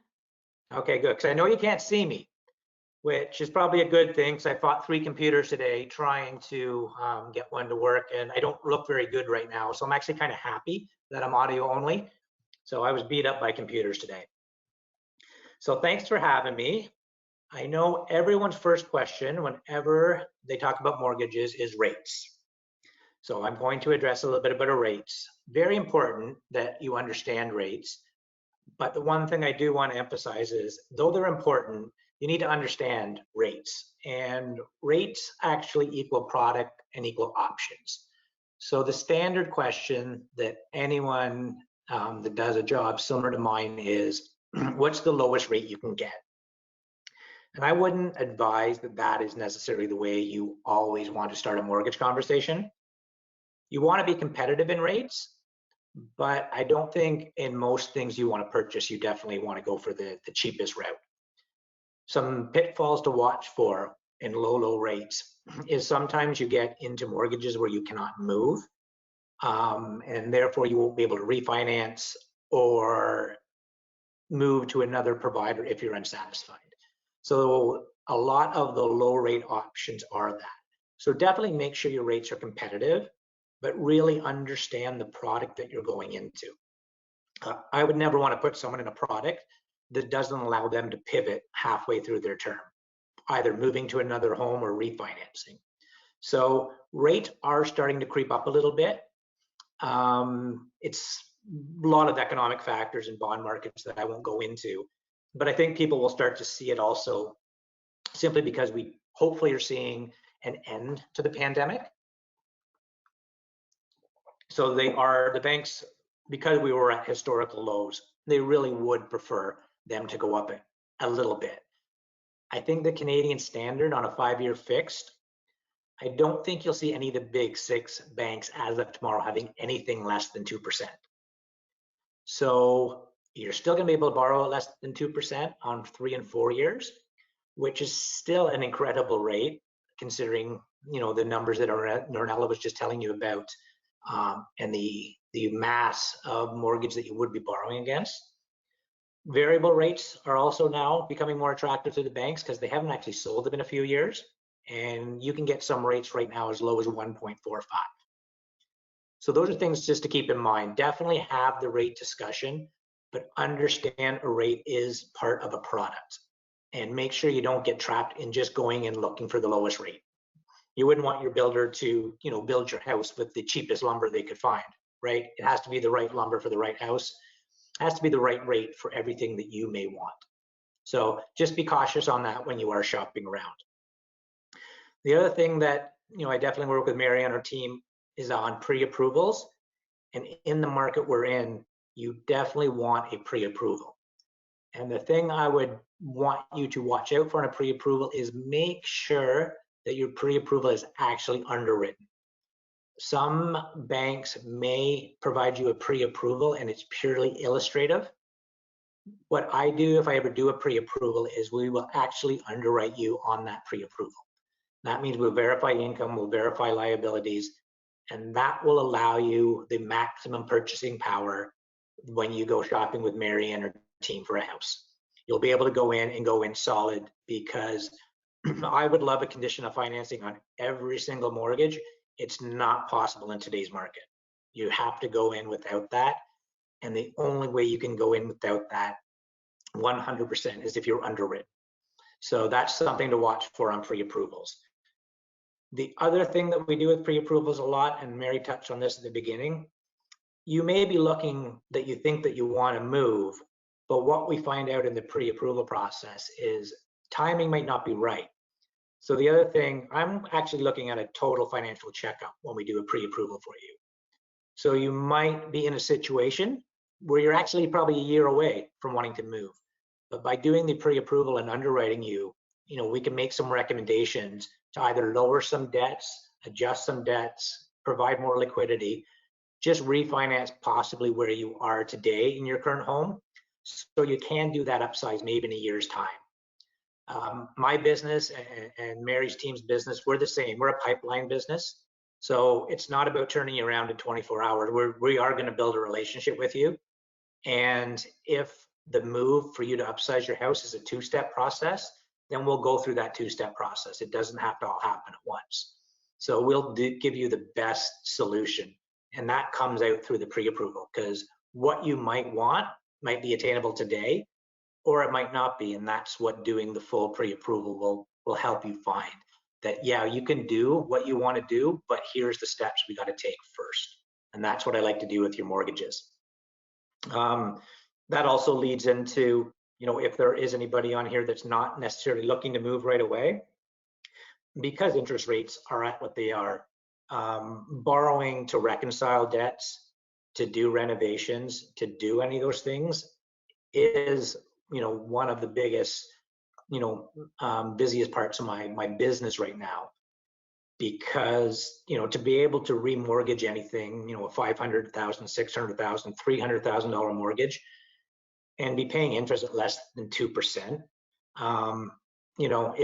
Yes. Okay, good, because I know you can't see me, which is probably a good thing, because I fought 3 computers today trying to get one to work, and I don't look very good right now. So I'm actually kind of happy that I'm audio only. So I was beat up by computers today. So thanks for having me. I know everyone's first question whenever they talk about mortgages is rates. So I'm going to address a little bit about rates. Very important that you understand rates. But the one thing I do want to emphasize is, though they're important, you need to understand rates. And rates actually equal product and equal options. So the standard question that anyone that does a job similar to mine is, what's the lowest rate you can get? And I wouldn't advise that that is necessarily the way you always want to start a mortgage conversation. You want to be competitive in rates, but I don't think in most things you want to purchase, you definitely want to go for the cheapest route. Some pitfalls to watch for in low rates is sometimes you get into mortgages where you cannot move, and therefore you won't be able to refinance or move to another provider if you're unsatisfied. So a lot of the low rate options are that. So definitely make sure your rates are competitive, but really understand the product that you're going into. I would never want to put someone in a product that doesn't allow them to pivot halfway through their term, either moving to another home or refinancing. So rates are starting to creep up a little bit. It's a lot of economic factors in bond markets that I won't go into, but I think people will start to see it also simply because we hopefully are seeing an end to the pandemic. So the banks, because we were at historical lows, they really would prefer them to go up a little bit. I think the Canadian standard on a 5-year fixed, I don't think you'll see any of the big 6 banks as of tomorrow having anything less than 2%. So you're still going to be able to borrow at less than 2% on 3 and 4 years, which is still an incredible rate considering, you know, the numbers that Ornella was just telling you about, and the mass of mortgage that you would be borrowing against. Variable rates are also now becoming more attractive to the banks because they haven't actually sold them in a few years. And you can get some rates right now as low as 1.45. So those are things just to keep in mind. Definitely have the rate discussion, but understand a rate is part of a product. And make sure you don't get trapped in just going and looking for the lowest rate. You wouldn't want your builder to, you know, build your house with the cheapest lumber they could find, right? It has to be the right lumber for the right house. It has to be the right rate for everything that you may want. So just be cautious on that when you are shopping around. The other thing that, you know, I definitely work with Mary and her team is on pre-approvals. And in the market we're in, you definitely want a pre-approval. And the thing I would want you to watch out for in a pre-approval is make sure that your pre-approval is actually underwritten. Some banks may provide you a pre-approval and it's purely illustrative. What I do if I ever do a pre-approval is we will actually underwrite you on that pre-approval. That means we'll verify income, we'll verify liabilities, and that will allow you the maximum purchasing power when you go shopping with Mary and her team for a house. You'll be able to go in solid because I would love a condition of financing on every single mortgage. It's not possible in today's market. You have to go in without that. And the only way you can go in without that 100% is if you're underwritten. So that's something to watch for on pre-approvals. The other thing that we do with pre-approvals a lot, and Mary touched on this at the beginning, you may be looking that you think that you want to move, but what we find out in the pre-approval process is timing might not be right. So the other thing, I'm actually looking at a total financial checkup when we do a pre-approval for you. So you might be in a situation where you're actually probably a year away from wanting to move. But by doing the pre-approval and underwriting you, you know, we can make some recommendations to either lower some debts, adjust some debts, provide more liquidity, just refinance possibly where you are today in your current home. So you can do that upsize maybe in a year's time. My business and Mary's team's business, we're the same. We're a pipeline business. So it's not about turning you around in 24 hours. We are going to build a relationship with you. And if the move for you to upsize your house is a 2-step process, then we'll go through that 2-step process. It doesn't have to all happen at once. So we'll give you the best solution. And that comes out through the pre-approval, because what you might want might be attainable today, or it might not be. And that's what doing the full pre-approval will help you find. That, yeah, you can do what you want to do, but here's the steps we got to take first. And that's what I like to do with your mortgages. That also leads into, you know, if there is anybody on here that's not necessarily looking to move right away, because interest rates are at what they are, borrowing to reconcile debts, to do renovations, to do any of those things is, you know, one of the biggest, you know, busiest parts of my business right now. Because, you know, to be able to remortgage anything, you know, a $500,000, $600,000, $300,000 mortgage, and be paying interest at less than 2%, you know,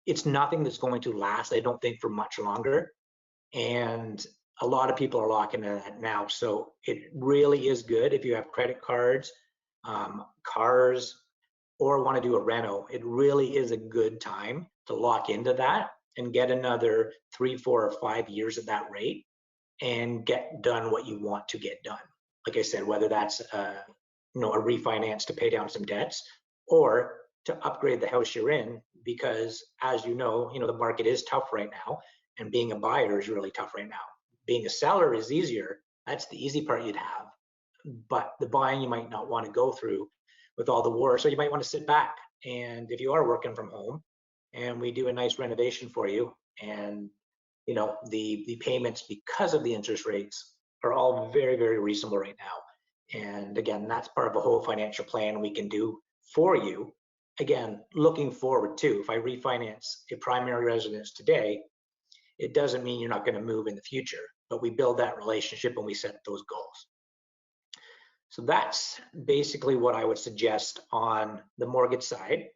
it's nothing that's going to last, I don't think, for much longer. And a lot of people are locking into that now. So it really is good if you have credit cards, cars, or want to do a reno, it really is a good time to lock into that and get another 3, 4, or 5 years at that rate and get done what you want to get done. Like I said, whether that's a refinance to pay down some debts or to upgrade the house you're in, because as you know, the market is tough right now, and being a buyer is really tough right now. Being a seller is easier. That's the easy part you'd have. But the buying you might not want to go through with all the war. So you might want to sit back. And if you are working from home and we do a nice renovation for you, and the payments because of the interest rates are all very, very reasonable right now. And again, that's part of a whole financial plan we can do for you. Again, looking forward too, if I refinance a primary residence today, it doesn't mean you're not going to move in the future, but we build that relationship and we set those goals. So that's basically what I would suggest on the mortgage side.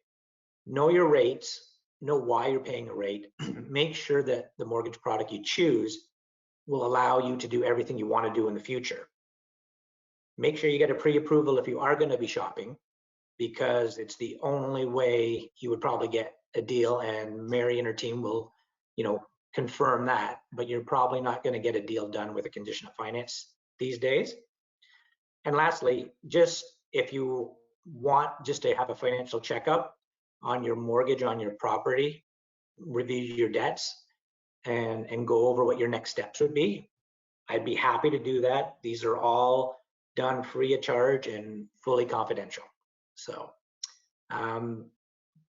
Know your rates, know why you're paying a rate, make sure that the mortgage product you choose will allow you to do everything you want to do in the future. Make sure you get a pre-approval if you are going to be shopping, because it's the only way you would probably get a deal, and Mary and her team will, confirm that, but you're probably not going to get a deal done with a condition of finance these days. And lastly, just if you want just to have a financial checkup on your mortgage, on your property, review your debts and go over what your next steps would be, I'd be happy to do that. These are all done free of charge and fully confidential. So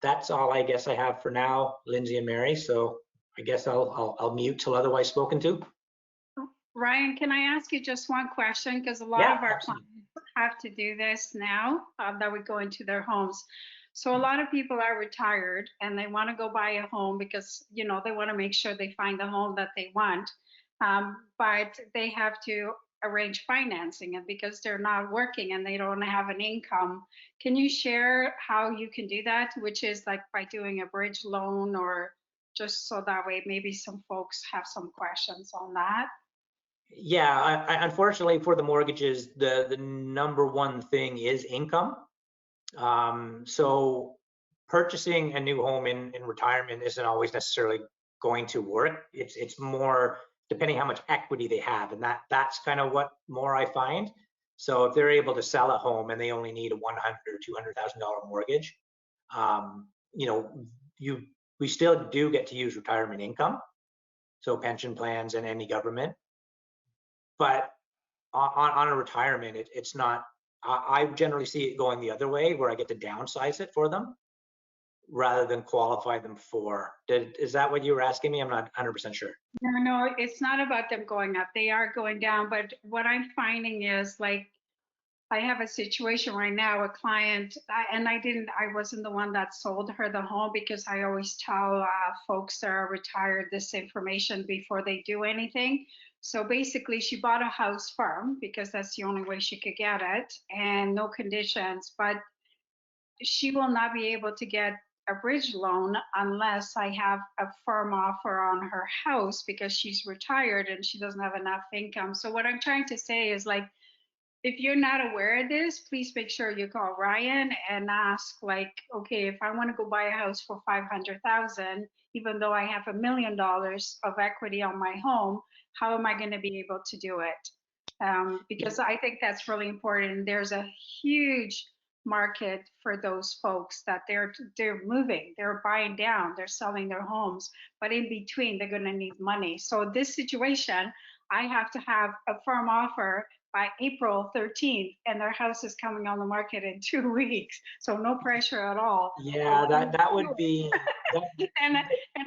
that's all I guess I have for now, Lindsay and Mary. So I guess I'll mute till otherwise spoken to. Ryan, can I ask you just one question? Because a lot of our clients have to do this now that we go into their homes. So a lot of people are retired and they want to go buy a home because, they want to make sure they find the home that they want. But they have to arrange financing it because they're not working and they don't have an income. Can you share how you can do that, which is like by doing a bridge loan, or just so that way maybe some folks have some questions on that? Yeah, unfortunately for the mortgages, the number one thing is income. So purchasing a new home in retirement isn't always necessarily going to work. It's more depending how much equity they have, and that's kind of what more I find. So if they're able to sell a home and they only need a $100,000 or $200,000 mortgage, we still do get to use retirement income, so pension plans and any government. But on a retirement, it's not. I generally see it going the other way, where I get to downsize it for them rather than qualify them for. Is that what you were asking me? I'm not 100% sure. No, it's not about them going up. They are going down. But what I'm finding is, like, I have a situation right now, a client, and I wasn't the one that sold her the home, because I always tell folks that are retired this information before they do anything. So basically, she bought a house firm because that's the only way she could get it, and no conditions. But she will not be able to get a bridge loan unless I have a firm offer on her house, because she's retired and she doesn't have enough income. So what I'm trying to say is, like, if you're not aware of this, please make sure you call Ryan and ask, like, okay, if I want to go buy a house for $500,000, even though I have $1 million of equity on my home, how am I going to be able to do it? Because I think that's really important. There's a huge market for those folks that they're moving, they're buying down, they're selling their homes, but in between they're going to need money. So this situation, I have to have a firm offer by April 13th, and their house is coming on the market in 2 weeks. So no pressure at all. Yeah, that would be. And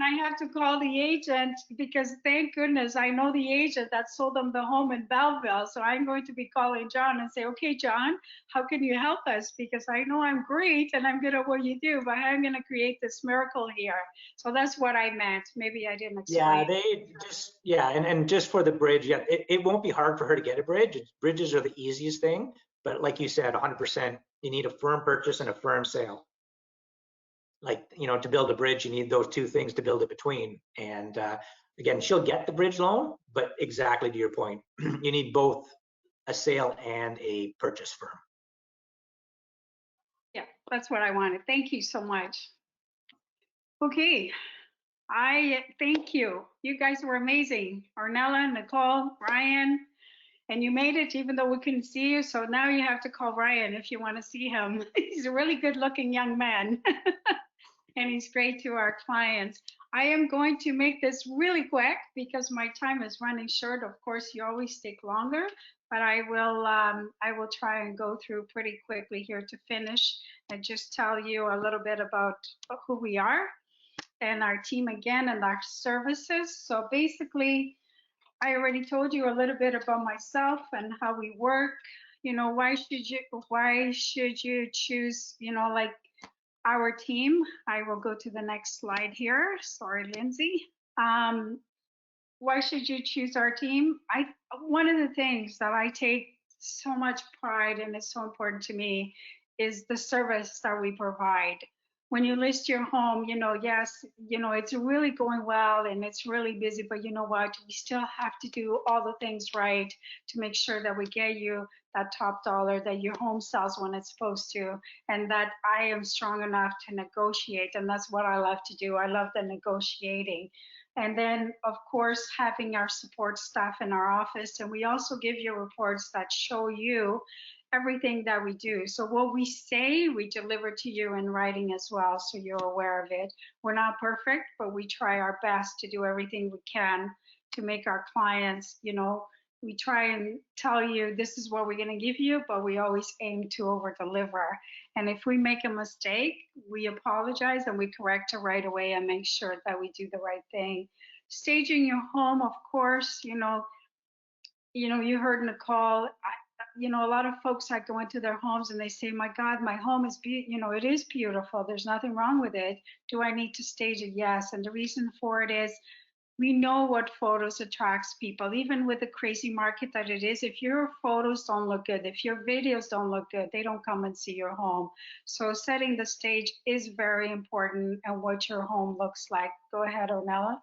I have to call the agent, because thank goodness I know the agent that sold them the home in Belleville. So I'm going to be calling John and say, okay, John, how can you help us? Because I know I'm great and I'm good at what you do, but I'm going to create this miracle here. So that's what I meant. Maybe I didn't explain. And just for the bridge, it won't be hard for her to get a bridge. Bridges are the easiest thing, but like you said, 100%, you need a firm purchase and a firm sale. Like, to build a bridge, you need those two things to build it between. And again, she'll get the bridge loan, but exactly to your point, you need both a sale and a purchase firm. Yeah, That's what I wanted. Thank you so much. Okay, I thank you. You guys were amazing. Ornella, Nicole, Ryan, and you made it even though we couldn't see you. So now you have to call Ryan if you want to see him. He's a really good looking young man and he's great to our clients. I am going to make this really quick because my time is running short. Of course, you always take longer, but I will try and go through pretty quickly here to finish and just tell you a little bit about who we are and our team again and our services. So basically, I already told you a little bit about myself and how we work. You know, why should you choose, you know, like our team? I will go to the next slide here. Sorry, Lindsay. Why should you choose our team? One of the things that I take so much pride in, is so important to me, is the service that we provide. When you list your home, you know, yes, you know, it's really going well and it's really busy, but you know what? We still have to do all the things right to make sure that we get you that top dollar, that your home sells when it's supposed to, and that I am strong enough to negotiate. And that's what I love to do. I love the negotiating. And then, of course, having our support staff in our office. And we also give you reports that show you everything that we do. So what we say, we deliver to you in writing as well, so you're aware of it. We're not perfect, but we try our best to do everything we can to make our clients, you know, we try and tell you this is what we're going to give you, but we always aim to over deliver. And if we make a mistake, we apologize and we correct it right away and make sure that we do the right thing. Staging your home, of course, you heard Nicole. You know, a lot of folks that go into their homes and they say, my God, my home is, it is beautiful. There's nothing wrong with it. Do I need to stage it? Yes. And the reason for it is we know what photos attracts people, even with the crazy market that it is. If your photos don't look good, if your videos don't look good, they don't come and see your home. So setting the stage is very important and what your home looks like. Go ahead, Ornella.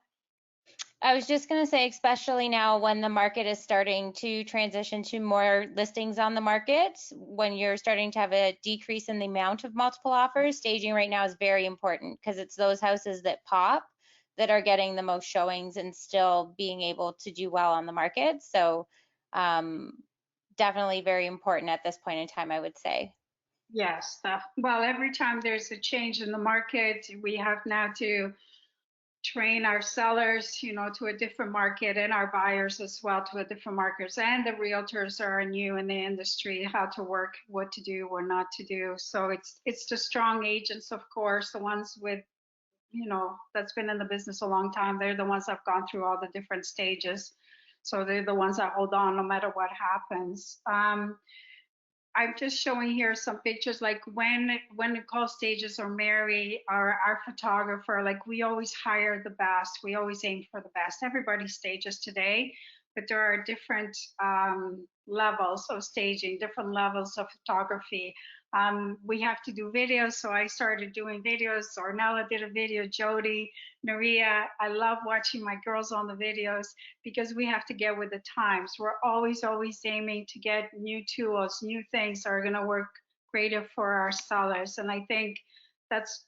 I was just going to say, especially now when the market is starting to transition to more listings on the market, when you're starting to have a decrease in the amount of multiple offers, staging right now is very important because it's those houses that pop that are getting the most showings and still being able to do well on the market. So definitely very important at this point in time, I would say. Yes. Well, every time there's a change in the market, we have now to train our sellers, to a different market, and our buyers as well to a different markets, and the realtors are new in the industry, how to work, what to do, what not to do. So it's the strong agents, of course, the ones with, that's been in the business a long time. They're the ones that have gone through all the different stages. So they're the ones that hold on no matter what happens. I'm just showing here some pictures, like when Nicole stages or Mary, our photographer, like we always hire the best. We always aim for the best. Everybody stages today, but there are different levels of staging, different levels of photography. We have to do videos, so I started doing videos. Ornella did a video, Jody, Maria. I love watching my girls on the videos because we have to get with the times. We're always aiming to get new tools, new things that are going to work greater for our sellers. And I think that's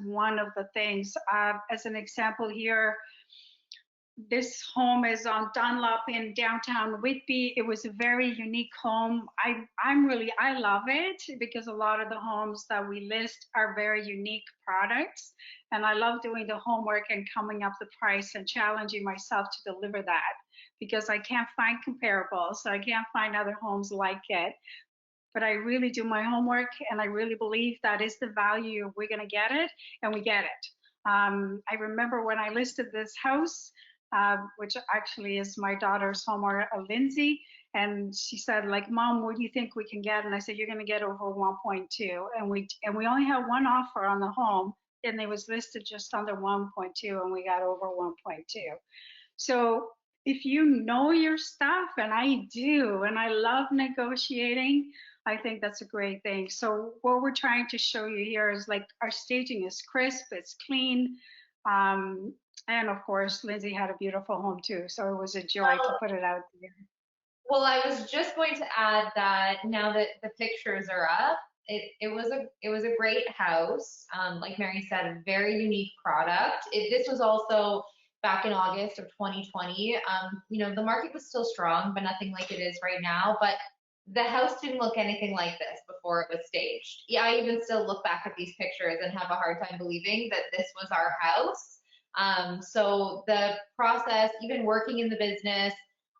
one of the things. As an example here, this home is on Dunlop in downtown Whitby. It was a very unique home. I love it because a lot of the homes that we list are very unique products. And I love doing the homework and coming up the price and challenging myself to deliver that because I can't find comparables. I can't find other homes like it. But I really do my homework and I really believe that is the value. We're going to get it, and we get it. I remember when I listed this house, which actually is my daughter's home, or Lindsay, and she said, like, Mom, what do you think we can get? And I said, you're going to get over 1.2. And we only had one offer on the home, and it was listed just under 1.2, and we got over 1.2. So if you know your stuff, and I do, and I love negotiating, I think that's a great thing. So what we're trying to show you here is, like, our staging is crisp, it's clean. And of course, Lindsay had a beautiful home too. So it was a joy to put it out there. Well, I was just going to add that now that the pictures are up, It was a great house. Like Mary said, a very unique product. This was also back in August of 2020. You know, the market was still strong, but nothing like it is right now. But the house didn't look anything like this before it was staged. Yeah, I even still look back at these pictures and have a hard time believing that this was our house. So the process, even working in the business,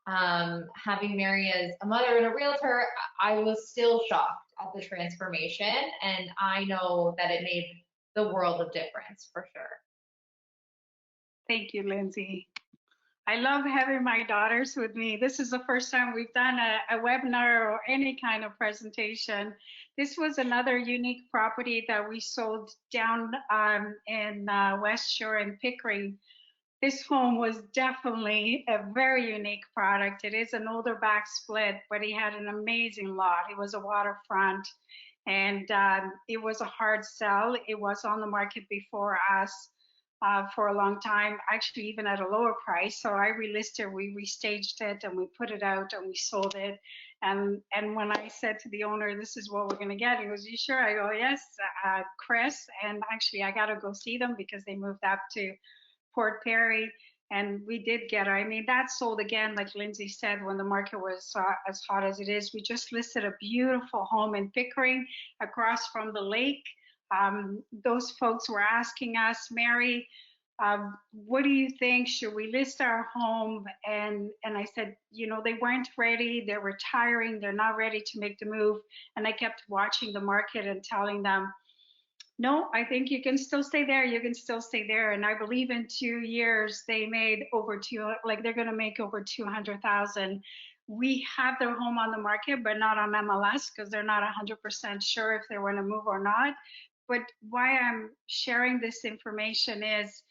having Mary as a mother and a realtor, I was still shocked at the transformation, and I know that it made the world of difference for sure. Thank you, Lindsay. I love having my daughters with me. This is the first time we've done a webinar or any kind of presentation. This was another unique property that we sold down in West Shore in Pickering. This home was definitely a very unique product. It is an older back split, but he had an amazing lot. It was a waterfront, and it was a hard sell. It was on the market before us for a long time, actually even at a lower price. So I relisted, we restaged it, and we put it out and we sold it. And when I said to the owner, this is what we're gonna get, he goes, you sure? I go, yes, Chris. And actually I gotta go see them because they moved up to Port Perry, and we did get her. I mean, that sold again, like Lindsay said, when the market was as hot as it is. We just listed a beautiful home in Pickering across from the lake. Those folks were asking us, Mary, what do you think? Should we list our home? And I said, you know, they weren't ready. They're retiring. They're not ready to make the move. And I kept watching the market and telling them, no, I think you can still stay there. You can still stay there. And I believe in 2 years, they made over they're going to make over 200,000. We have their home on the market, but not on MLS because they're not 100% sure if they want to move or not. But why I'm sharing this information is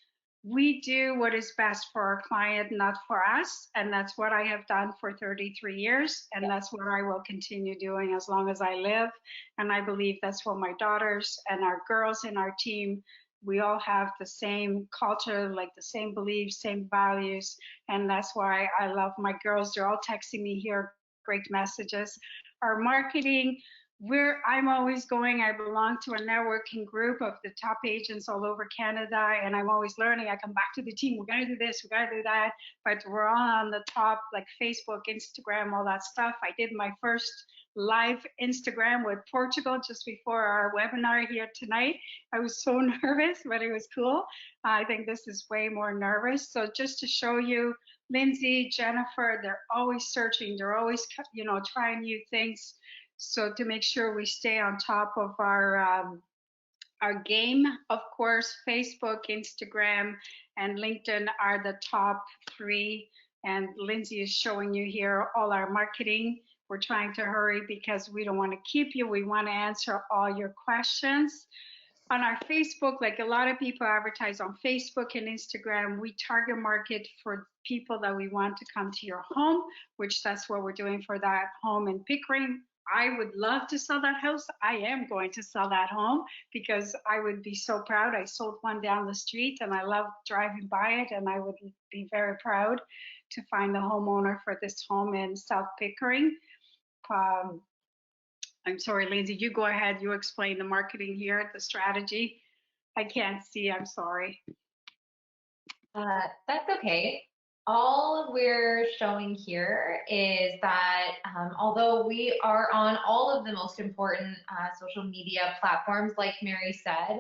we do what is best for our client, not for us. And that's what I have done for 33 years. And that's what I will continue doing as long as I live. And I believe that's what my daughters and our girls in our team, we all have the same culture, like the same beliefs, same values. And that's why I love my girls. They're all texting me here, great messages. Our marketing, I'm always going, I belong to a networking group of the top agents all over Canada, and I'm always learning. I come back to the team, we gotta do this, we gotta do that, but we're all on the top, like Facebook, Instagram, all that stuff. I did my first live Instagram with Portugal just before our webinar here tonight. I was so nervous, but it was cool. I think this is way more nervous. So just to show you, Lindsay, Jennifer, they're always searching, they're always, you know, trying new things. So to make sure we stay on top of our game, of course, Facebook, Instagram, and LinkedIn are the top 3. And Lindsay is showing you here all our marketing. We're trying to hurry because we don't want to keep you. We want to answer all your questions. On our Facebook, like a lot of people advertise on Facebook and Instagram, we target market for people that we want to come to your home, which that's what we're doing for that home in Pickering. I would love to sell that house. I am going to sell that home because I would be so proud. I sold one down the street and I love driving by it, and I would be very proud to find the homeowner for this home in South Pickering. I'm sorry, Lindsay, you go ahead. You explain the marketing here, the strategy. I can't see, I'm sorry. That's okay. All we're showing here is that although we are on all of the most important social media platforms, like Mary said,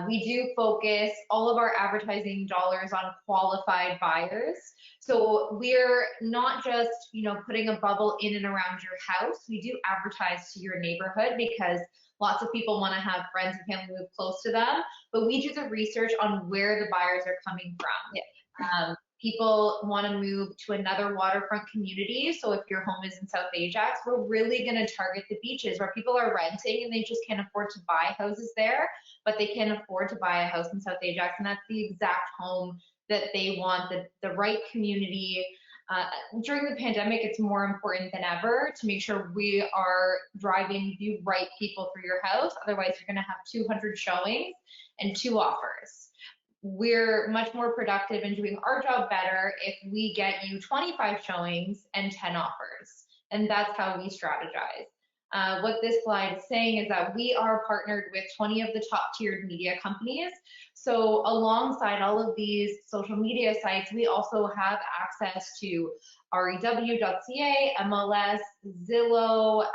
we do focus all of our advertising dollars on qualified buyers. So we're not just, you know, putting a bubble in and around your house. We do advertise to your neighborhood because lots of people want to have friends and family move close to them, but we do the research on where the buyers are coming from. Yeah. People want to move to another waterfront community. So if your home is in South Ajax, we're really going to target the beaches where people are renting and they just can't afford to buy houses there, but they can afford to buy a house in South Ajax. And that's the exact home that they want, the right community. During the pandemic, it's more important than ever to make sure we are driving the right people for your house. Otherwise, you're going to have 200 showings and 2 offers. We're much more productive in doing our job better if we get you 25 showings and 10 offers. And that's how we strategize. What this slide is saying is that we are partnered with 20 of the top tiered media companies. So alongside all of these social media sites, we also have access to rew.ca, MLS, Zillow,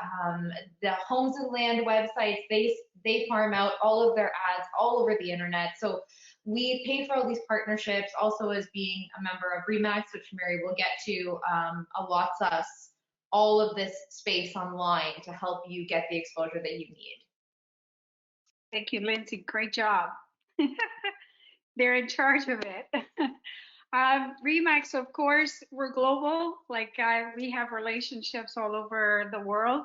the Homes and Land websites. They farm out all of their ads all over the internet. So we pay for all these partnerships, also as being a member of RE/MAX, which Mary will get to, allots us all of this space online to help you get the exposure that you need. Thank you, Lindsay. Great job. They're in charge of it. RE/MAX, of course, we're global. Like we have relationships all over the world.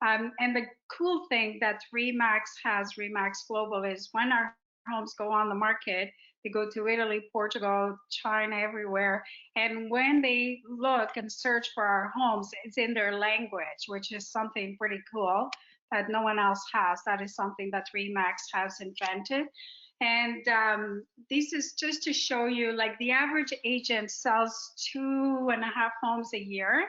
And the cool thing that RE/MAX has, RE/MAX Global, is when our homes go on the market, they go to Italy, Portugal, China, everywhere. And when they look and search for our homes, it's in their language, which is something pretty cool that no one else has. That is something that RE/MAX has invented. And this is just to show you, like the average agent sells 2.5 homes a year,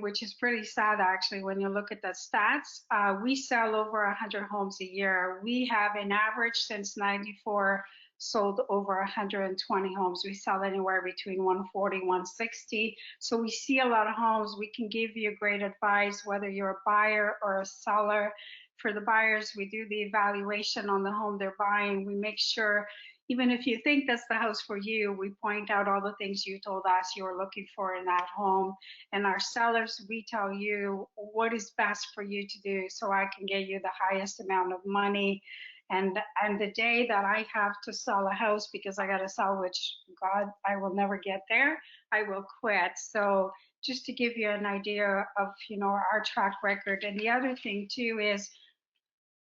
which is pretty sad actually when you look at the stats. We sell over 100 homes a year. We have an average since '94 sold over 120 homes. We sell anywhere between 140, 160. So we see a lot of homes. We can give you great advice, whether you're a buyer or a seller. For the buyers, we do the evaluation on the home they're buying. We make sure, even if you think that's the house for you, we point out all the things you told us you were looking for in that home. And our sellers, we tell you what is best for you to do so I can get you the highest amount of money. And the day that I have to sell a house because I got to sell, which God, I will never get there, I will quit. So just to give you an idea of, you know, our track record. And the other thing too is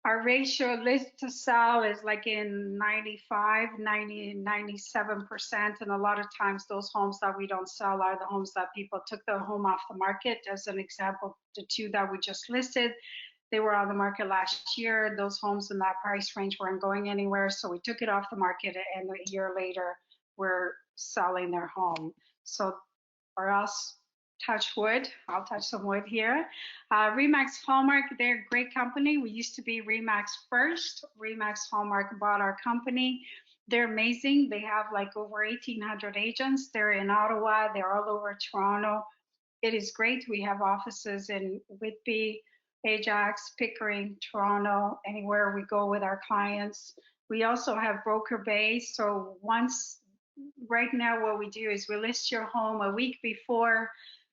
our ratio list to sell is like in 95, 90, 97%. And a lot of times those homes that we don't sell are the homes that people took their home off the market. As an example, the 2 that we just listed, they were on the market last year. Those homes in that price range weren't going anywhere. So we took it off the market, and a year later, we're selling their home. So for us, touch wood, I'll touch some wood here. RE/MAX Hallmark, they're a great company. We used to be RE/MAX first. RE/MAX Hallmark bought our company. They're amazing. They have like over 1,800 agents. They're in Ottawa. They're all over Toronto. It is great. We have offices in Whitby, Ajax, Pickering, Toronto, anywhere we go with our clients. We also have broker base. So right now what we do is we list your home a week before.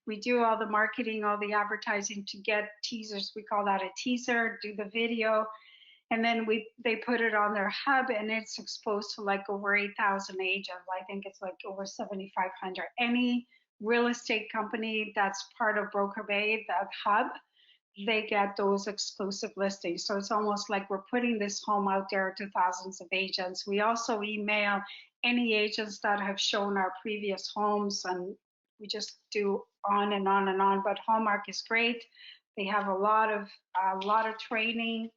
We do all the marketing, all the advertising to get teasers. We call that a teaser, do the video. And then they put it on their hub, and it's exposed to like over 8,000 agents. I think it's like over 7,500. Any real estate company that's part of Broker Bay, that hub, they get those exclusive listings. So it's almost like we're putting this home out there to thousands of agents. We also email any agents that have shown our previous homes, and we just do on and on and on. But Hallmark is great. They have a lot of training,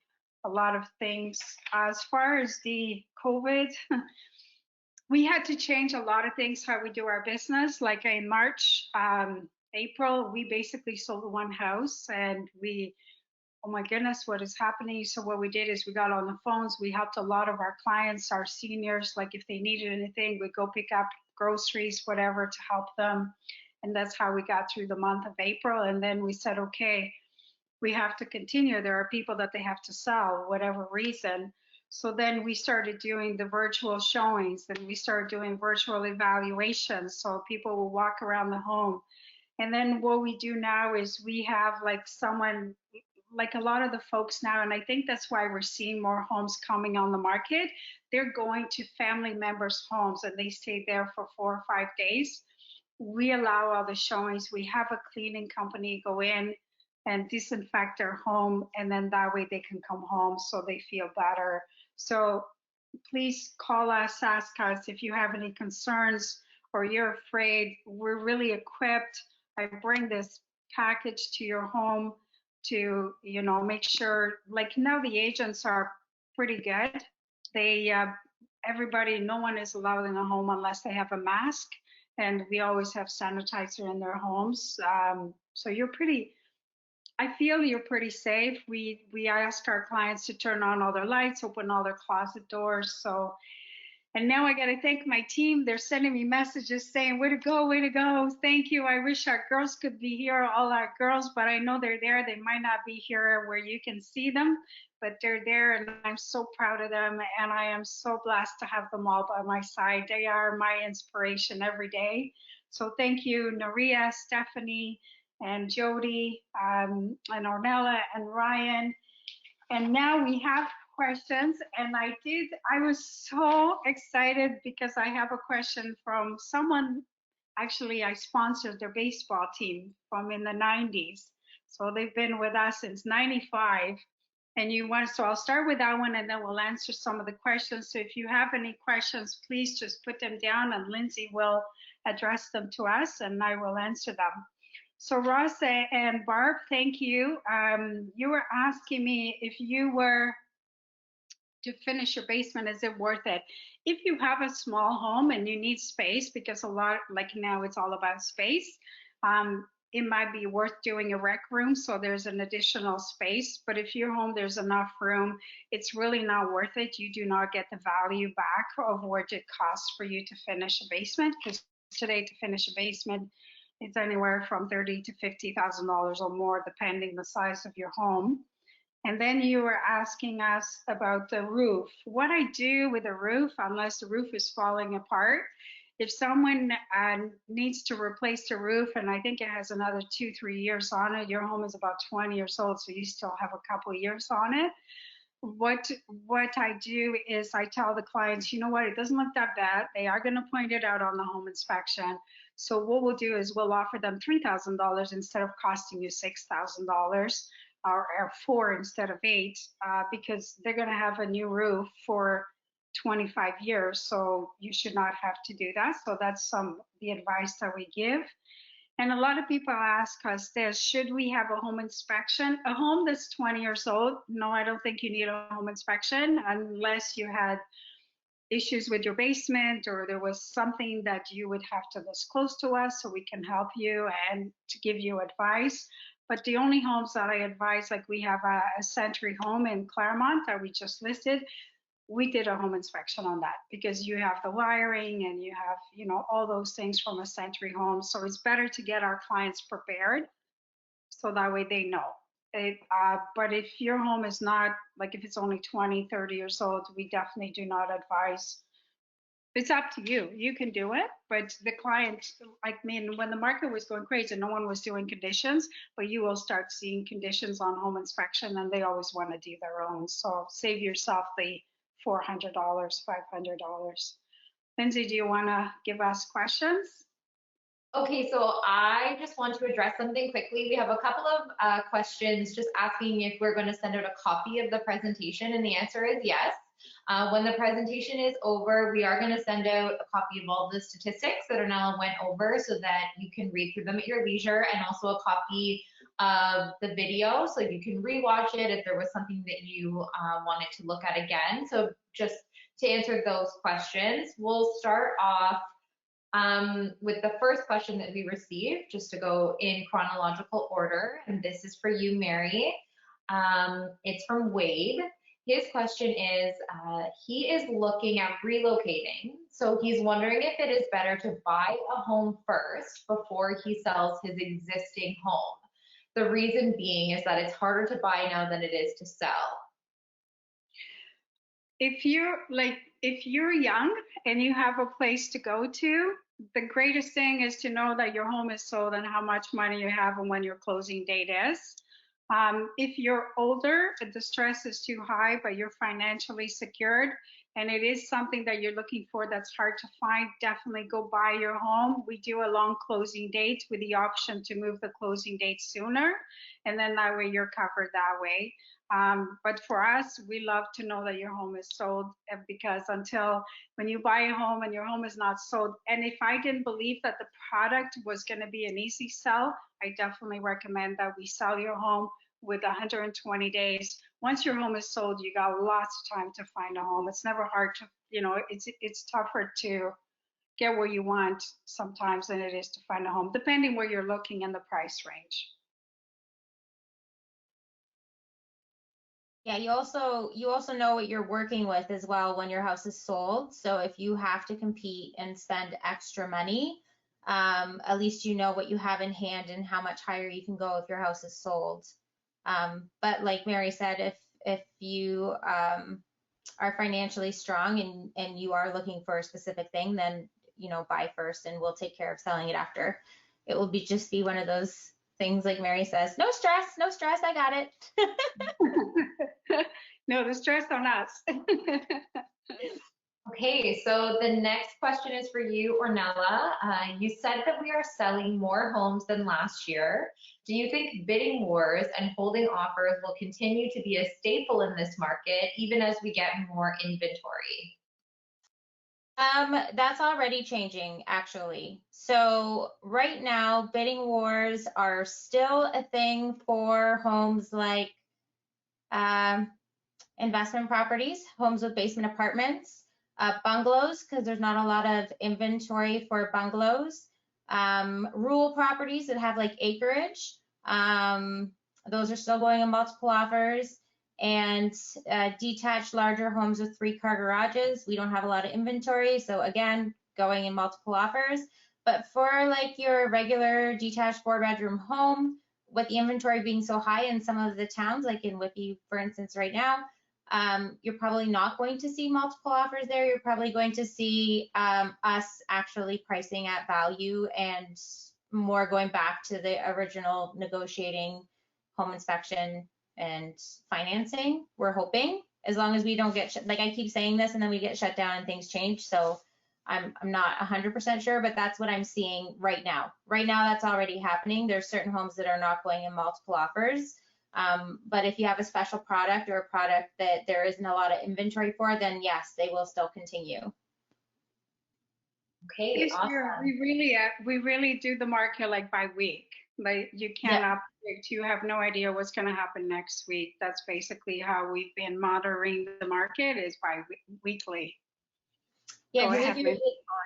a lot of things. As far as the COVID, we had to change a lot of things how we do our business. Like in March, April, we basically sold 1 house, and oh my goodness, what is happening? So what we did is we got on the phones. We helped a lot of our clients, our seniors, like if they needed anything, we'd go pick up groceries, whatever, to help them. And that's how we got through the month of April. And then we said, okay, we have to continue. There are people that they have to sell, whatever reason. So then we started doing the virtual showings, and we started doing virtual evaluations. So people will walk around the home. And then what we do now is we have like someone, like a lot of the folks now, and I think that's why we're seeing more homes coming on the market. They're going to family members' homes, and they stay there for 4 or 5 days. We allow all the showings. We have a cleaning company go in and disinfect their home, and then that way they can come home so they feel better. So please call us, ask us if you have any concerns or you're afraid. We're really equipped. I bring this package to your home to, you know, make sure, like now the agents are pretty good. They, everybody, no one is allowed in a home unless they have a mask, and we always have sanitizer in their homes. So you're pretty, I feel you're pretty safe. We ask our clients to turn on all their lights, open all their closet doors. So, and now I got to thank my team. They're sending me messages saying, way to go, way to go. Thank you. I wish our girls could be here, all our girls, but I know they're there. They might not be here where you can see them, but they're there, and I'm so proud of them. And I am so blessed to have them all by my side. They are my inspiration every day. So thank you, Naria, Stephanie, and Jody, and Ornella, and Ryan. And now we have questions, and I was so excited because I have a question from someone. Actually, I sponsored their baseball team from in the 90s. So they've been with us since 95. And so I'll start with that one, and then we'll answer some of the questions. So if you have any questions, please just put them down, and Lindsay will address them to us, and I will answer them. So Ross and Barb, thank you. You were asking me if you were to finish your basement, is it worth it? If you have a small home and you need space, because a lot, like now it's all about space, it might be worth doing a rec room, so there's an additional space. But if your home, there's enough room, it's really not worth it. You do not get the value back of what it costs for you to finish a basement, because today to finish a basement, it's anywhere from $30,000 to $50,000 or more, depending the size of your home. And then you were asking us about the roof. What I do with a roof, unless the roof is falling apart, if someone needs to replace the roof, and I think it has another 2-3 years on it, your home is about 20 years old, so you still have a couple of years on it. What I do is I tell the clients, you know what, it doesn't look that bad. They are going to point it out on the home inspection. So what we'll do is we'll offer them $3,000 instead of costing you $6,000, or 4 instead of 8, because they're going to have a new roof for 25 years. So you should not have to do that. So that's the advice that we give. And a lot of people ask us this, should we have a home inspection? A home that's 20 years old, no, I don't think you need a home inspection unless you had issues with your basement or there was something that you would have to disclose to us so we can help you and to give you advice. But the only homes that I advise, like we have a Century home in Claremont that we just listed, we did a home inspection on that because you have the wiring and you have, all those things from a Century home. So it's better to get our clients prepared so that way they know. But if your home is not, like if it's only 20, 30 years old, we definitely do not advise. It's up to you. You can do it, but the client, when the market was going crazy, no one was doing conditions, but you will start seeing conditions on home inspection and they always want to do their own. So save yourself the $400, $500. Lindsay, do you want to give us questions? Okay, so I just want to address something quickly. We have a couple of questions just asking if we're going to send out a copy of the presentation, and the answer is yes. When the presentation is over, we are going to send out a copy of all the statistics that Ornella went over so that you can read through them at your leisure, and also a copy of the video so you can rewatch it if there was something that you wanted to look at again. So just to answer those questions, we'll start off with the first question that we received, just to go in chronological order, and this is for you, Mary. It's from Wade. His question is, he is looking at relocating, so he's wondering if it is better to buy a home first before he sells his existing home. The reason being is that it's harder to buy now than it is to sell. If you're young and you have a place to go to, the greatest thing is to know that your home is sold and how much money you have and when your closing date is. If you're older, the stress is too high, but you're financially secured and it is something that you're looking for that's hard to find, definitely go buy your home. We do a long closing date with the option to move the closing date sooner, and then that way you're covered that way. But for us, we love to know that your home is sold, because when you buy a home and your home is not sold, and if I didn't believe that the product was going to be an easy sell, I definitely recommend that we sell your home with 120 days. Once your home is sold, you got lots of time to find a home. It's never hard to, it's tougher to get where you want sometimes than it is to find a home, depending where you're looking in the price range. Yeah, you also know what you're working with as well when your house is sold. So if you have to compete and spend extra money, at least you know what you have in hand and how much higher you can go if your house is sold. But like Mary said, if you are financially strong and you are looking for a specific thing, then buy first and we'll take care of selling it after. It will just be one of those things like Mary says, no stress, I got it. No, the stress on us. Okay, so the next question is for you, Ornella. You said that we are selling more homes than last year. Do you think bidding wars and holding offers will continue to be a staple in this market, even as we get more inventory? That's already changing, actually. So right now, bidding wars are still a thing for homes like investment properties, homes with basement apartments, bungalows, because there's not a lot of inventory for bungalows, rural properties that have like acreage. Those are still going in multiple offers, and detached larger homes with 3-car garages. We don't have a lot of inventory, so again, going in multiple offers. But for like your regular detached 4-bedroom home, with the inventory being so high in some of the towns, like in Whitby, for instance, right now, you're probably not going to see multiple offers there. You're probably going to see us actually pricing at value and more going back to the original negotiating home inspection and financing. We're hoping, as long as we don't get, like I keep saying this and then we get shut down and things change. So I'm not 100% sure, but that's what I'm seeing right now. Right now, that's already happening. There's certain homes that are not going in multiple offers. But if you have a special product or a product that there isn't a lot of inventory for, then yes, they will still continue. Okay, This year, we really do the market like by week. Like you cannot predict. You have no idea what's going to happen next week. That's basically how we've been monitoring the market, is by weekly. Yeah,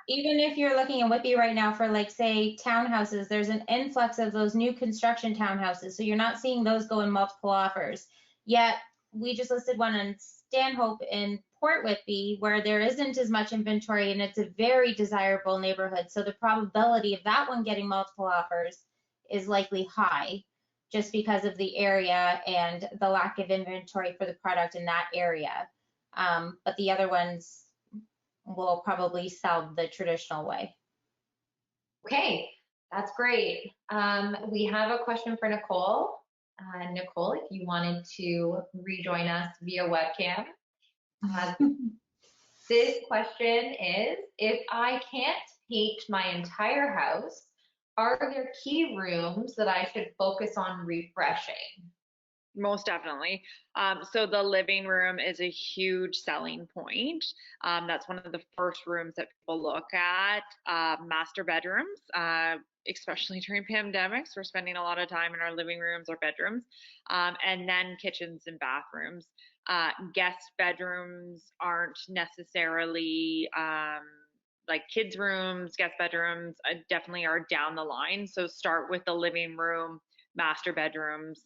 even if you're looking at Whitby right now for like say townhouses, there's an influx of those new construction townhouses. So you're not seeing those go in multiple offers. Yet we just listed one on Stanhope in Port Whitby where there isn't as much inventory and it's a very desirable neighborhood. So the probability of that one getting multiple offers is likely high, just because of the area and the lack of inventory for the product in that area. But the other ones will probably sell the traditional way. Okay, that's great. We have a question for Nicole. Nicole, if you wanted to rejoin us via webcam. This question is, if I can't paint my entire house, are there key rooms that I should focus on refreshing? Most definitely. So the living room is a huge selling point. That's one of the first rooms that people look at. Master bedrooms, especially during pandemics, we're spending a lot of time in our living rooms or bedrooms, and then kitchens and bathrooms. Guest bedrooms aren't necessarily like kids' rooms. Guest bedrooms definitely are down the line. So start with the living room, master bedrooms.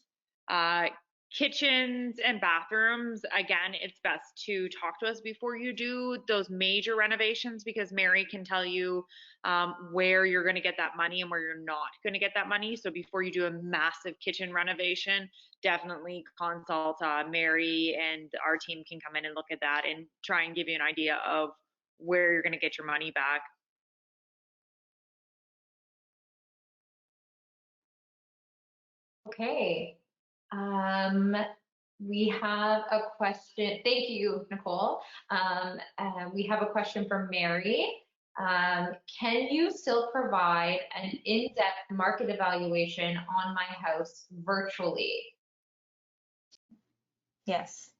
Kitchens and bathrooms, again, it's best to talk to us before you do those major renovations, because Mary can tell you where you're going to get that money and where you're not going to get that money. So before you do a massive kitchen renovation, definitely consult Mary, and our team can come in and look at that and try and give you an idea of where you're going to get your money back. Okay. We have a question. Thank you, Nicole. We have a question from Mary. Can you still provide an in-depth market evaluation on my house virtually? Yes.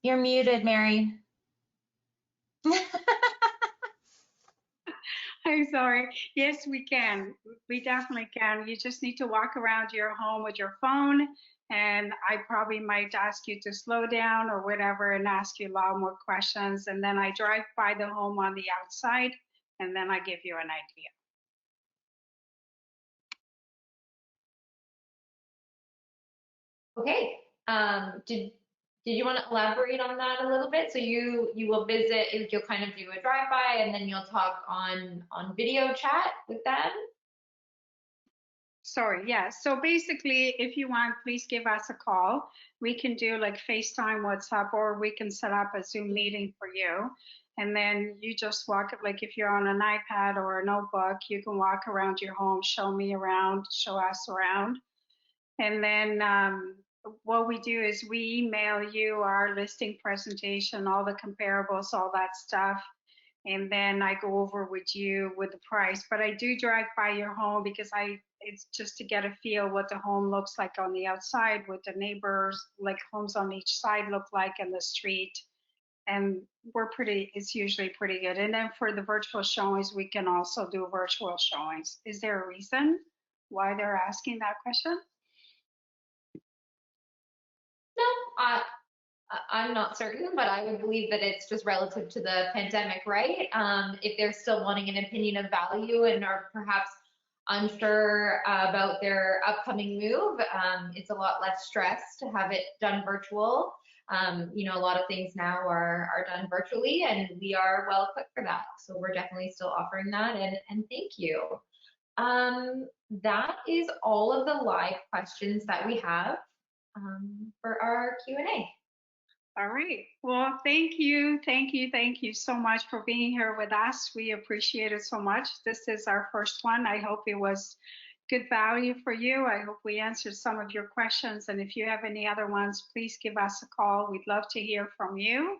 You're muted, Mary. I'm sorry. Yes, we can. We definitely can. You just need to walk around your home with your phone, and I probably might ask you to slow down or whatever and ask you a lot more questions. And then I drive by the home on the outside, and then I give you an idea. Okay, Did you want to elaborate on that a little bit? So you will visit, you'll kind of do a drive-by and then you'll talk on video chat with them? Sorry, yeah. So basically, if you want, please give us a call. We can do like FaceTime, WhatsApp, or we can set up a Zoom meeting for you. And then you just walk, like if you're on an iPad or a notebook, you can walk around your home, show me around, show us around. And then what we do is we email you our listing presentation, all the comparables, all that stuff. And then I go over with you with the price. But I do drive by your home because it's just to get a feel what the home looks like on the outside, what the neighbors, like homes on each side look like in the street. And it's usually pretty good. And then for the virtual showings, we can also do virtual showings. Is there a reason why they're asking that question? No, I'm not certain, but I would believe that it's just relative to the pandemic, right? If they're still wanting an opinion of value and are perhaps unsure about their upcoming move, it's a lot less stress to have it done virtual. You know, a lot of things now are done virtually, and we are well equipped for that. So we're definitely still offering that, and thank you. That is all of the live questions that we have for our Q&A. All right. Well, thank you so much for being here with us. We appreciate it so much. This is our first one. I hope it was good value for you. I hope we answered some of your questions. And if you have any other ones, please give us a call. We'd love to hear from you.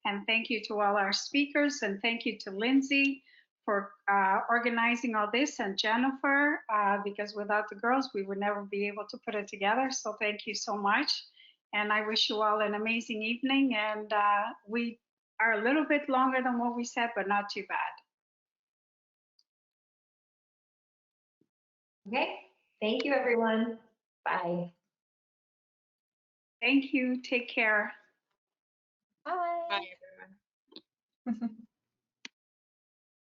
And thank you to all our speakers. And thank you to Lindsay for organizing all this, and Jennifer, because without the girls, we would never be able to put it together. So thank you so much. And I wish you all an amazing evening. And we are a little bit longer than what we said, but not too bad. Okay, thank you, everyone. Bye. Thank you. Take care. Bye. Bye, everyone.